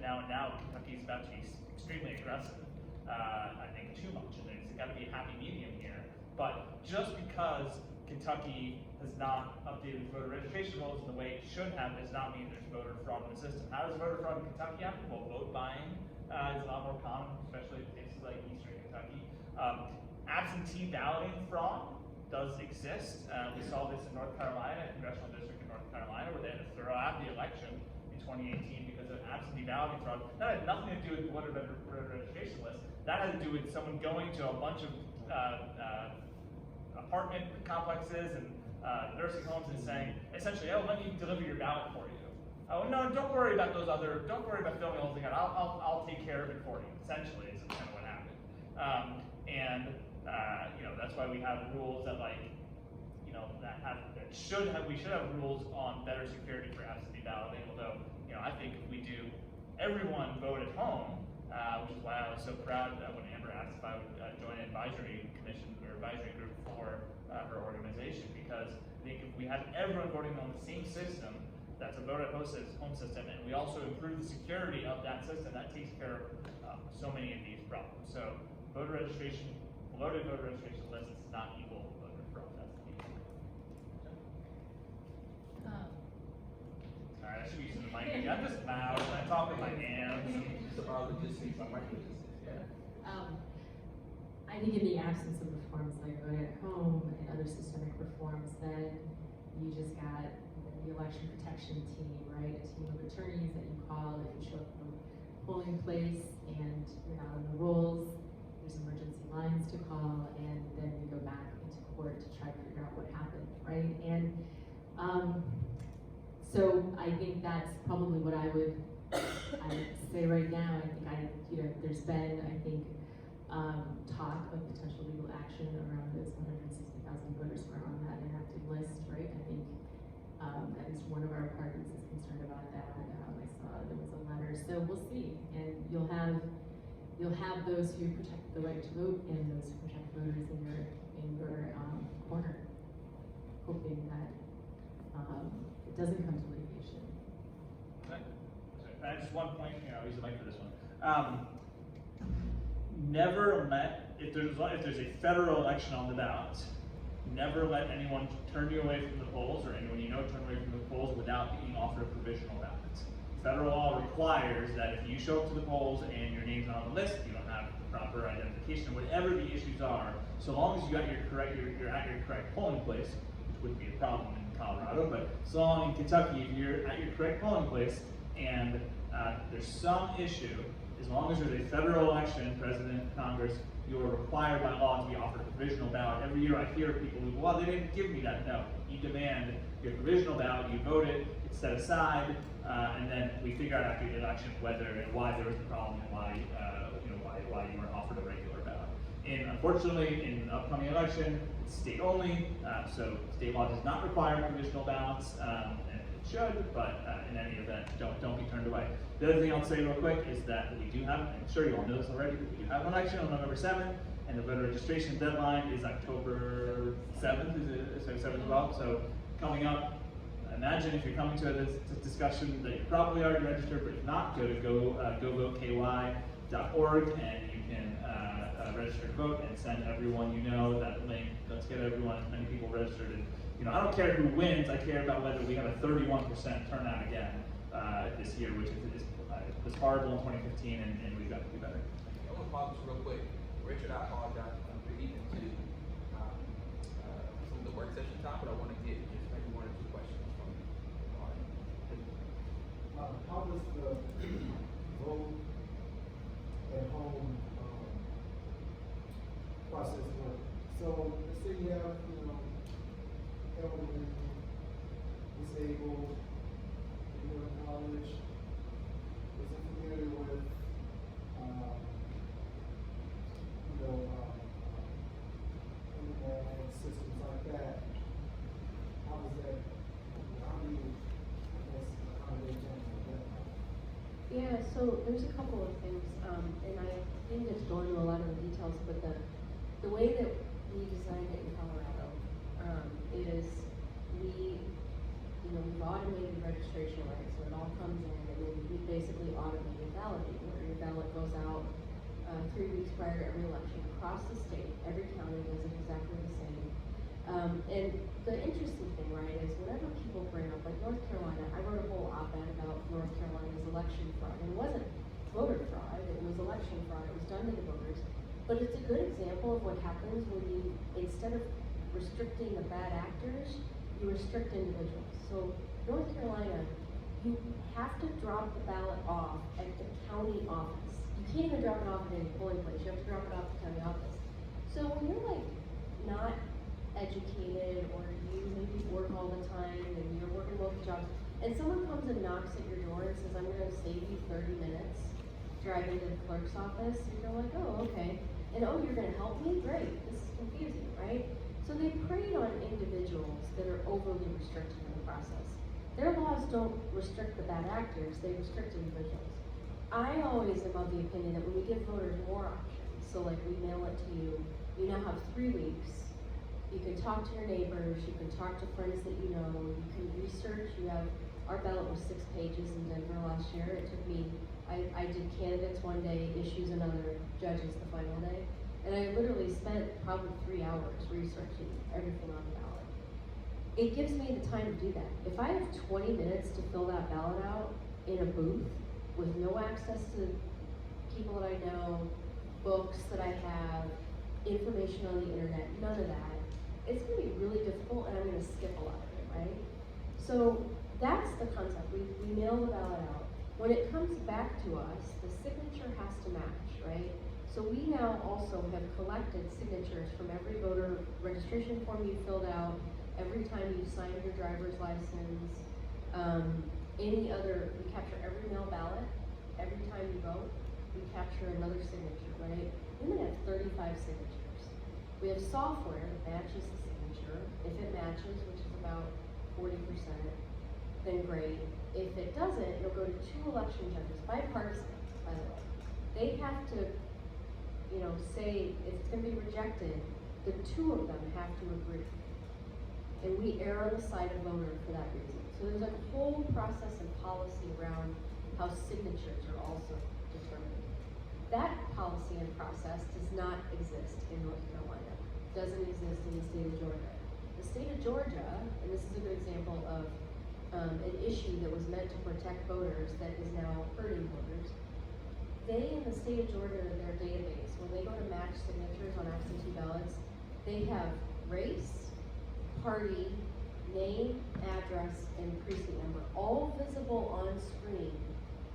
now, and now Kentucky is about to be extremely aggressive. I think too much, and there's got to be a happy medium here. But just because Kentucky has not updated voter registration rules in the way it should have does not mean there's voter fraud in the system. How does voter fraud in Kentucky happen? Well, vote buying is a lot more common, especially in places like Eastern Kentucky. Absentee balloting fraud does exist. We saw this in North Carolina, Congressional District in North Carolina, where they had to throw out the election in 2018 because of absentee balloting fraud. That had nothing to do with the voter registration list. That had to do with someone going to a bunch of apartment complexes and nursing homes and saying, essentially, oh, let me deliver your ballot for you. Oh no, don't worry about filling the whole thing out. I'll take care of it for you. Essentially, is kind of what happened. That's why we have rules that we should have rules on better security for absentee balloting. Although, I think if we do everyone vote at home, which is why I was so proud when Amber asked if I would join an advisory commission or advisory group for her organization, because I think if we had everyone voting on the same system, that's a vote at home system, and we also improve the security of that system, that takes care of so many of these problems. So bloated voter registration lists is not equal voter fraud. That's the key. Sorry, I should be using the mic. I'm just loud and I talk with my hands. I think in the absence of reforms like vote at home and other systemic reforms, then you just got the election protection team, right? A team of attorneys that you call if you show up at the polling place and you're not on the rolls. There's emergency lines to call, and then you go back into court to try to figure out what happened, right? And so I think that's probably what I would say right now. I think there's been, talk of potential legal action around those 160,000 voters who are on that inactive list, right? I think at least one of our parties is concerned about that. I saw there was a letter. So we'll see, and you'll have those who protect the right to vote and those who protect voters in your corner, hoping that it doesn't come to litigation. Sorry, just one point. Here, I'll use the mic for this one. Never if there's a federal election on the ballot, never let anyone turn you away from the polls, or anyone you know turn away from the polls without being offered a provisional ballot. Federal law requires that if you show up to the polls and your name's not on the list, you don't have the proper identification, whatever the issues are, so long as you're at your correct polling place, which wouldn't be a problem in Colorado, but so long in Kentucky, if you're at your correct polling place and there's some issue, as long as there's a federal election, president, Congress, you are required by law to be offered a provisional ballot. Every year I hear people who, well, they didn't give me that. No, you demand your provisional ballot, you vote it, it's set aside, and then we figure out after the election whether and why there was a problem and why you weren't offered a regular ballot. And unfortunately, in an upcoming election, it's state only, so state law does not require provisional ballots, and it should, but in any event, don't be turned away. The other thing I'll say real quick is that we do have, I'm sure you all know this already, but we do have an election on November 7th, and the voter registration deadline is October 7th, is it 7th as well? So coming up, imagine if you're coming to this discussion that you're probably already registered, but if not, go to govoteky.org and you can register to vote and send everyone you know that link. Let's get everyone, as many people registered. And I don't care who wins, I care about whether we have a 31% turnout again this year, which was horrible in 2015, and we've got to do better. I want to pause this real quick. Richard, I apologize for even to some of the work session time, but I want to get just maybe one or two questions from the audience. How does the vote at home process work? So let's say you have, elderly, disabled, you go to college, isn't familiar with, internet and systems like that. How does that, how do you, how do they handle that? Yeah, so there's a couple of things, and I didn't get to go into a lot of the details, but the way that we designed it in Colorado is we've automated registration, right? So it all comes in, and then we basically automated balloting, where your ballot goes out 3 weeks prior to every election across the state. Every county does it exactly the same. And the interesting thing, right, is whenever people bring up, like North Carolina, I wrote a whole op-ed about North Carolina's election fraud, and it wasn't voter fraud, it was election fraud, it was done to the voters. But it's a good example of what happens when you, instead of restricting the bad actors, you restrict individuals. So North Carolina, you have to drop the ballot off at the county office. You can't even drop it off at any polling place, you have to drop it off at the county office. So when you're like not educated, or you maybe work all the time and you're working multiple jobs, and someone comes and knocks at your door and says, I'm gonna save you 30 minutes driving to the clerk's office, and you're like, oh, okay. And oh, you're gonna help me? Great, this is confusing, right? So they preyed on individuals that are overly restricted in the process. Their laws don't restrict the bad actors, they restrict individuals. I always am of the opinion that when we give voters more options, so like we mail it to you, you now have 3 weeks. You can talk to your neighbors, you can talk to friends that you know, you can research. Our ballot was 6 pages in Denver last year. It took me, I did candidates one day, issues another, judges the final day. And I literally spent probably 3 hours researching everything on the ballot. It gives me the time to do that. If I have 20 minutes to fill that ballot out in a booth with no access to people that I know, books that I have, information on the internet, none of that, it's gonna be really difficult, and I'm gonna skip a lot of it, right? So that's the concept. We mail the ballot out. When it comes back to us, the signature has to match, right? So we now also have collected signatures from every voter registration form you filled out, every time you signed your driver's license, we capture every mail ballot, every time you vote, we capture another signature, right? We might have 35 signatures. We have software that matches the signature. If it matches, which is about 40%, then great. If it doesn't, it'll go to 2 election judges, bipartisan, by the way. They have to, you know, say if it's gonna be rejected, the 2 of them have to agree. And we err on the side of voter for that reason. So there's a whole process and policy around how signatures are also determined. That policy and process does not exist in North Carolina. Doesn't exist in the state of Georgia. The state of Georgia, and this is a good example of an issue that was meant to protect voters that is now hurting voters. They, in the state of Georgia, their database, when they go to match signatures on absentee ballots, they have race, party, name, address, and precinct number, all visible on screen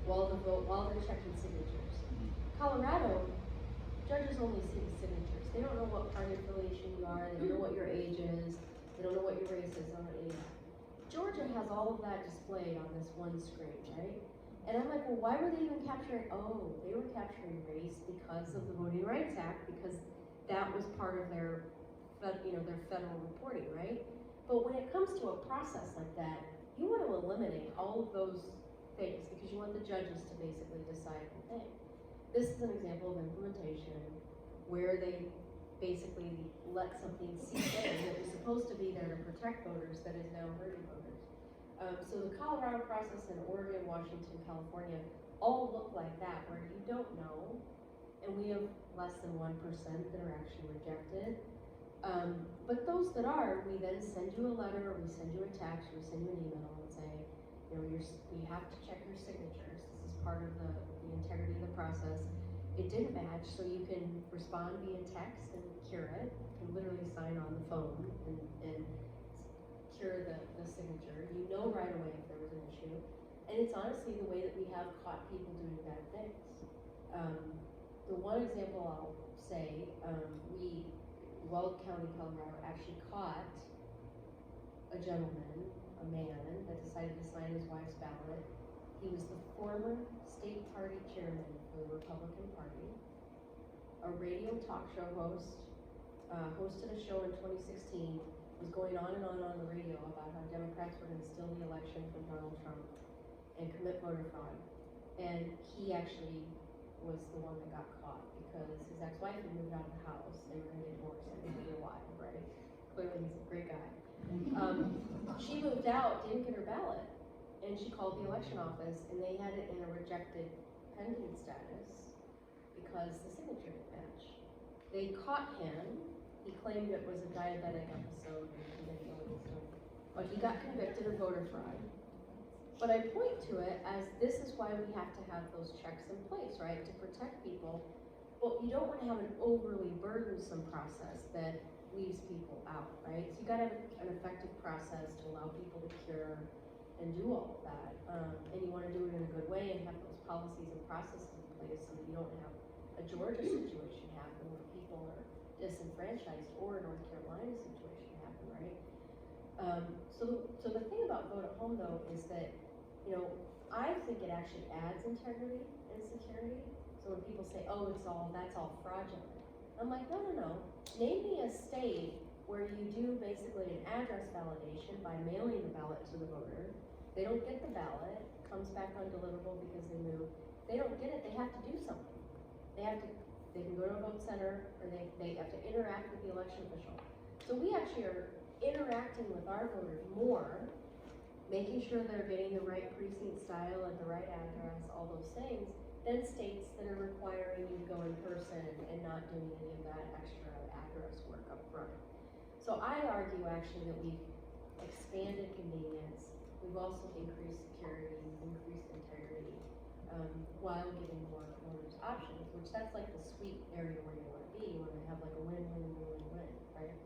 while they're checking signatures. Colorado, judges only see the signatures. They don't know what party affiliation you are, they don't know what your age is, they don't know what your race is, they don't know any of that. Georgia has all of that displayed on this one screen, right? And I'm like, well, why were they even capturing, oh, they were capturing race because of the Voting Rights Act, because that was part of their, you know, their federal reporting, right? But when it comes to a process like that, you want to eliminate all of those things because you want the judges to basically decide the thing. This is an example of implementation where they basically let something seep in that was supposed to be there to protect voters that is now hurting voters. So the Colorado process in Oregon, Washington, California all look like that, where you don't know, and we have less than 1% that are actually rejected. But those that are, we then send you a letter, or we send you a text, or we send you an email and say, you know, we have to check your signatures. This is part of the integrity of the process. It didn't match, so you can respond via text and cure it. You can literally sign on the phone and cure the signature. You know right away if there was an issue. And it's honestly the way that we have caught people doing bad things. The one example I'll say, Weld County, Colorado, actually caught a gentleman, a man, that decided to sign his wife's ballot. He was the former state party chairman for the Republican Party, a radio talk show host, hosted a show in 2016, was going on and on the radio about how Democrats were going to steal the election from Donald Trump and commit voter fraud. And he actually was the one that got caught because his ex-wife had moved out of the house. They were going to get divorced. I think for a while, right? Clearly he's a great guy. She moved out, didn't get her ballot, and she called the election office, and they had it in a rejected pending status because the signature didn't match. They caught him. He claimed it was a diabetic episode, but he got convicted of voter fraud. But I point to it as this is why we have to have those checks in place, right, to protect people. But you don't want to have an overly burdensome process that leaves people out, right? So you got to have an effective process to allow people to cure and do all of that. And you want to do it in a good way and have those policies and processes in place so that you don't have a Georgia situation happen where people are disenfranchised or a North Carolina situation happen, right? So the thing about vote at home though is that, you know, I think it actually adds integrity and security. So when people say, oh, that's all fraudulent. I'm like, no. Name me a state where you do basically an address validation by mailing the ballot to the voter. They don't get the ballot, comes back undeliverable because they moved. They don't get it, they have to do something. They can go to a vote center, or they have to interact with the election official. So we actually are interacting with our voters more, making sure they're getting the right precinct style at the right address, all those things, than states that are requiring you to go in person and not doing any of that extra address work up front. So I argue actually that we've expanded convenience, we've also increased security, increased integrity, while giving more voters options, which that's like the sweet area where you want to be. You want to have like a win-win-win-win, right?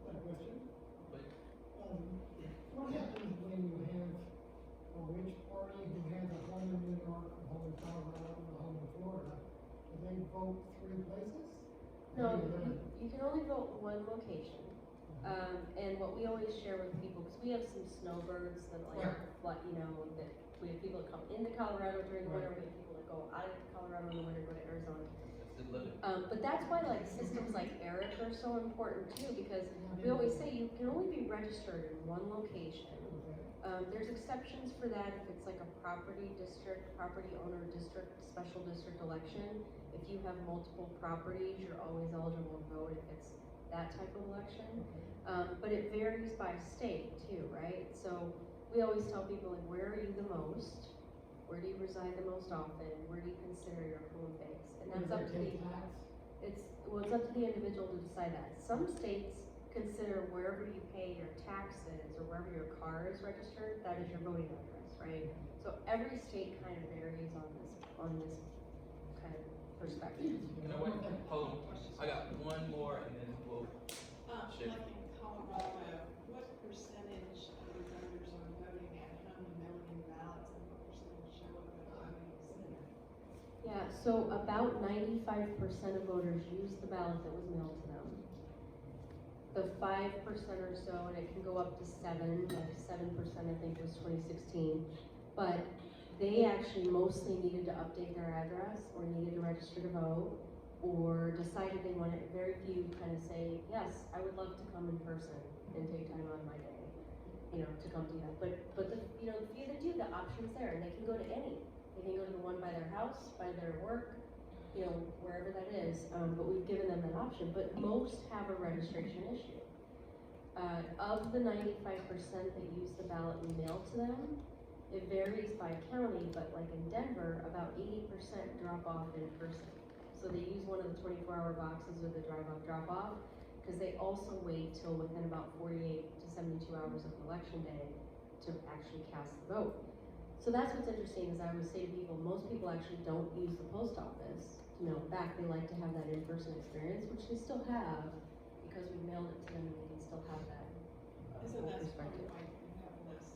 One question. But What happens when you have a rich party who has a home in New York, a home in Colorado, and a home in Florida? Do they vote 3 places? No, you can only vote one location. And what we always share with people, because we have some snowbirds that like, you know, that we have people that come into Colorado during the winter, we have people that go out of Colorado in the winter, go to Arizona. that's the limit. But that's why like systems like ERIC are so important too, because we always say you can only be registered in one location There's exceptions for that if it's like a property owner district, special district election. If you have multiple properties, you're always eligible to vote if it's that type of election. But it varies by state too, right? So we always tell people, like, where are you the most? Where do you reside the most often? Where do you consider your home base? And that's up to the, it's up to the individual to decide that. Some states consider wherever you pay your taxes or wherever your car is registered, that is your voting address, right? So every state kind of varies on this kind of perspective. You know what? Hold on. I got one more and then we'll shift. Like in Colorado, what percentage of the voters are voting at home and mailing ballots, and what percentage show up at the voting center? Yeah, so about 95% of voters use the ballot that was mailed to them. The 5% or so, and it can go up to 7%, like 7% I think was 2016, but they actually mostly needed to update their address or needed to register to vote or decided they wanted, very few kind of say, yes, I would love to come in person and take time out of my day, you know, to come do that. But the, you know, the few that do, the option's there, and they can go to any. They can go to the one by their house, by their work, you know, wherever that is, but we've given them that option. But most have a registration issue. Of the 95% that use the ballot we mail to them, it varies by county, but like in Denver, about 80% drop off in person. So they use one of the 24-hour boxes or the drive-up drop-off, because they also wait till within about 48 to 72 hours of election day to actually cast the vote. So that's what's interesting, is I would say to people, most people actually don't use the post office to mail it back. They like to have that in-person experience, which they still have, because we mailed it to them and they can still have that So whole that's probably perspective. why you have less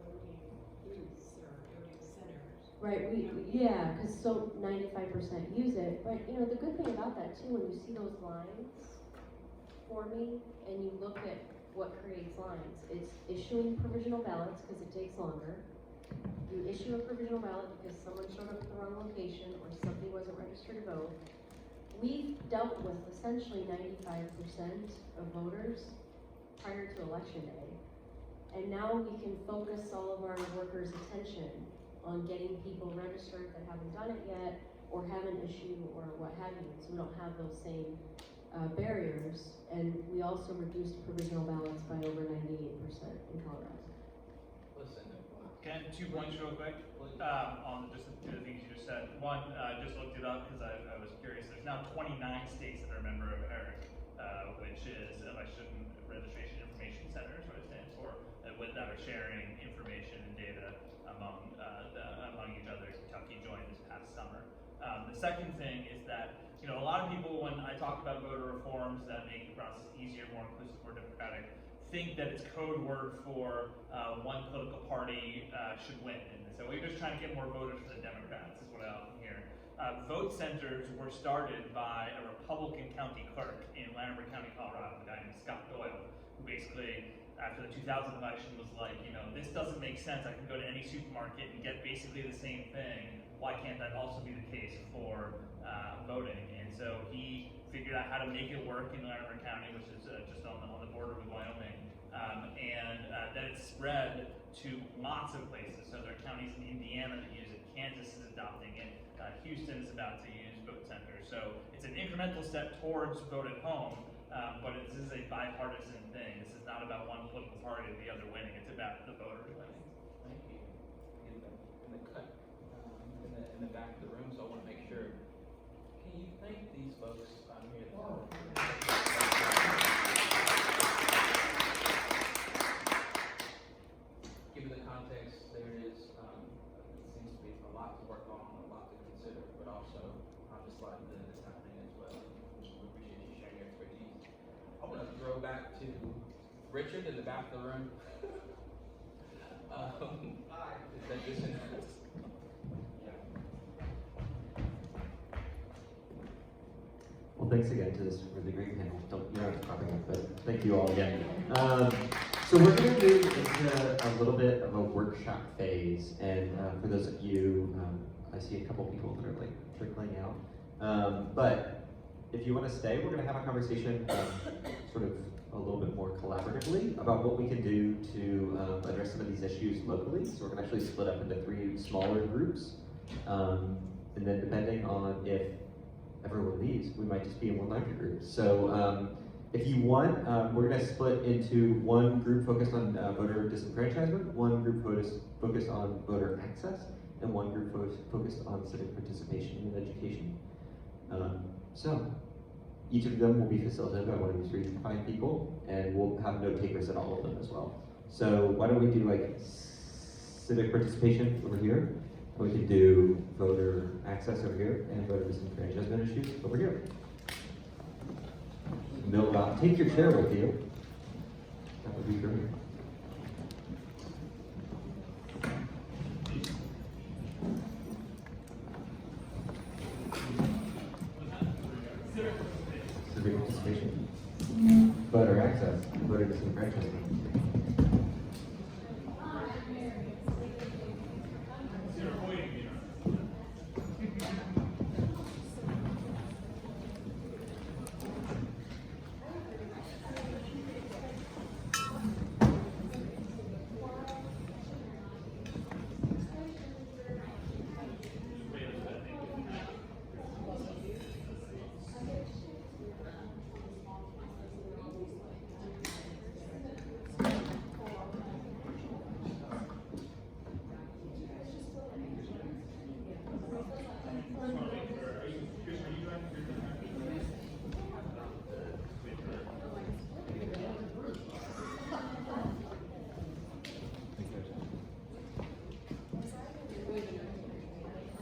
voting booths or voting centers. Right, yeah, because so 95% use it, but you know, the good thing about that too, when you see those lines for me, and you look at what creates lines, it's issuing provisional ballots, because it takes longer. You issue a provisional ballot because someone showed up at the wrong location, or somebody wasn't registered to vote. We've dealt with essentially 95% of voters prior to election day, and now we can focus all of our workers' attention on getting people registered that haven't done it yet, or have an issue, or what have you, so we don't have those same barriers. And we also reduced provisional ballots by over 98% in Colorado. Listen, Ken, 2 points real quick, on just the two things you just said. One, I just looked it up because I was curious. There's now 29 states that are a member of ERIC, which is Election Registration Information Centers, what it stands for, that are sharing information and data among each other. Kentucky joined this past summer. The second thing is that, you know, a lot of people, when I talk about voter reforms that make the process easier, more inclusive, more democratic, think that it's code word for one political party should win. And so we're just trying to get more voters for the Democrats, is what I often hear. Vote centers were started by a Republican county clerk in Larimer County, Colorado, a guy named Scott Doyle, who basically, after the 2000 election, was like, you know, this doesn't make sense. I can go to any supermarket and get basically the same thing. Why can't that also be the case for voting? And so he figured out how to make it work in Larimer County, which is just on the border with Wyoming, and then it spread to lots of places. So there are counties in Indiana that use it. Kansas is adopting it. Houston is about to use vote centers. So it's an incremental step towards vote at home, but this is a bipartisan thing. This is not about one political party or the other winning. It's about the voters winning. thank you. In the cut, in the back of the room, so I want to make sure. Can you thank these folks here? Given the context, there is, it seems to be a lot to work on, a lot to consider, but also I'm just glad that it's happening as well. We appreciate you sharing your expertise. I want to throw back to Richard in the back of the room. Is that this interest? Well, thanks again to this really great panel. You don't have to copy it, but thank you all again. So we're going to move into a little bit of a workshop phase, and for those of you, I see a couple people that are like trickling out. But if you want to stay, we're going to have a conversation sort of a little bit more collaboratively about what we can do to address some of these issues locally. So we're going to actually split up into 3 smaller groups. And then depending on if everyone leaves, we might just be in one larger group. So if you want, we're going to split into one group focused on voter disenfranchisement, one group focused on voter access, and one group focused on civic participation and education. So each of them will be facilitated by one of these 3 fine people, and we'll have note takers at all of them as well. So why don't we do like civic participation over here? We could do voter access over here and voter disenfranchisement issues over here. Milgot, take your chair with you. That would be great. Civic participation. Voter access, voter disenfranchisement.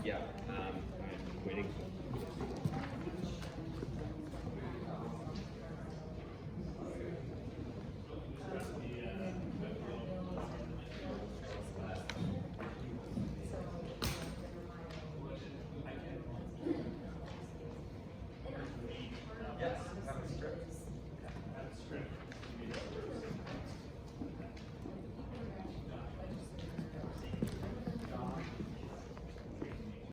Yeah, I'm waiting.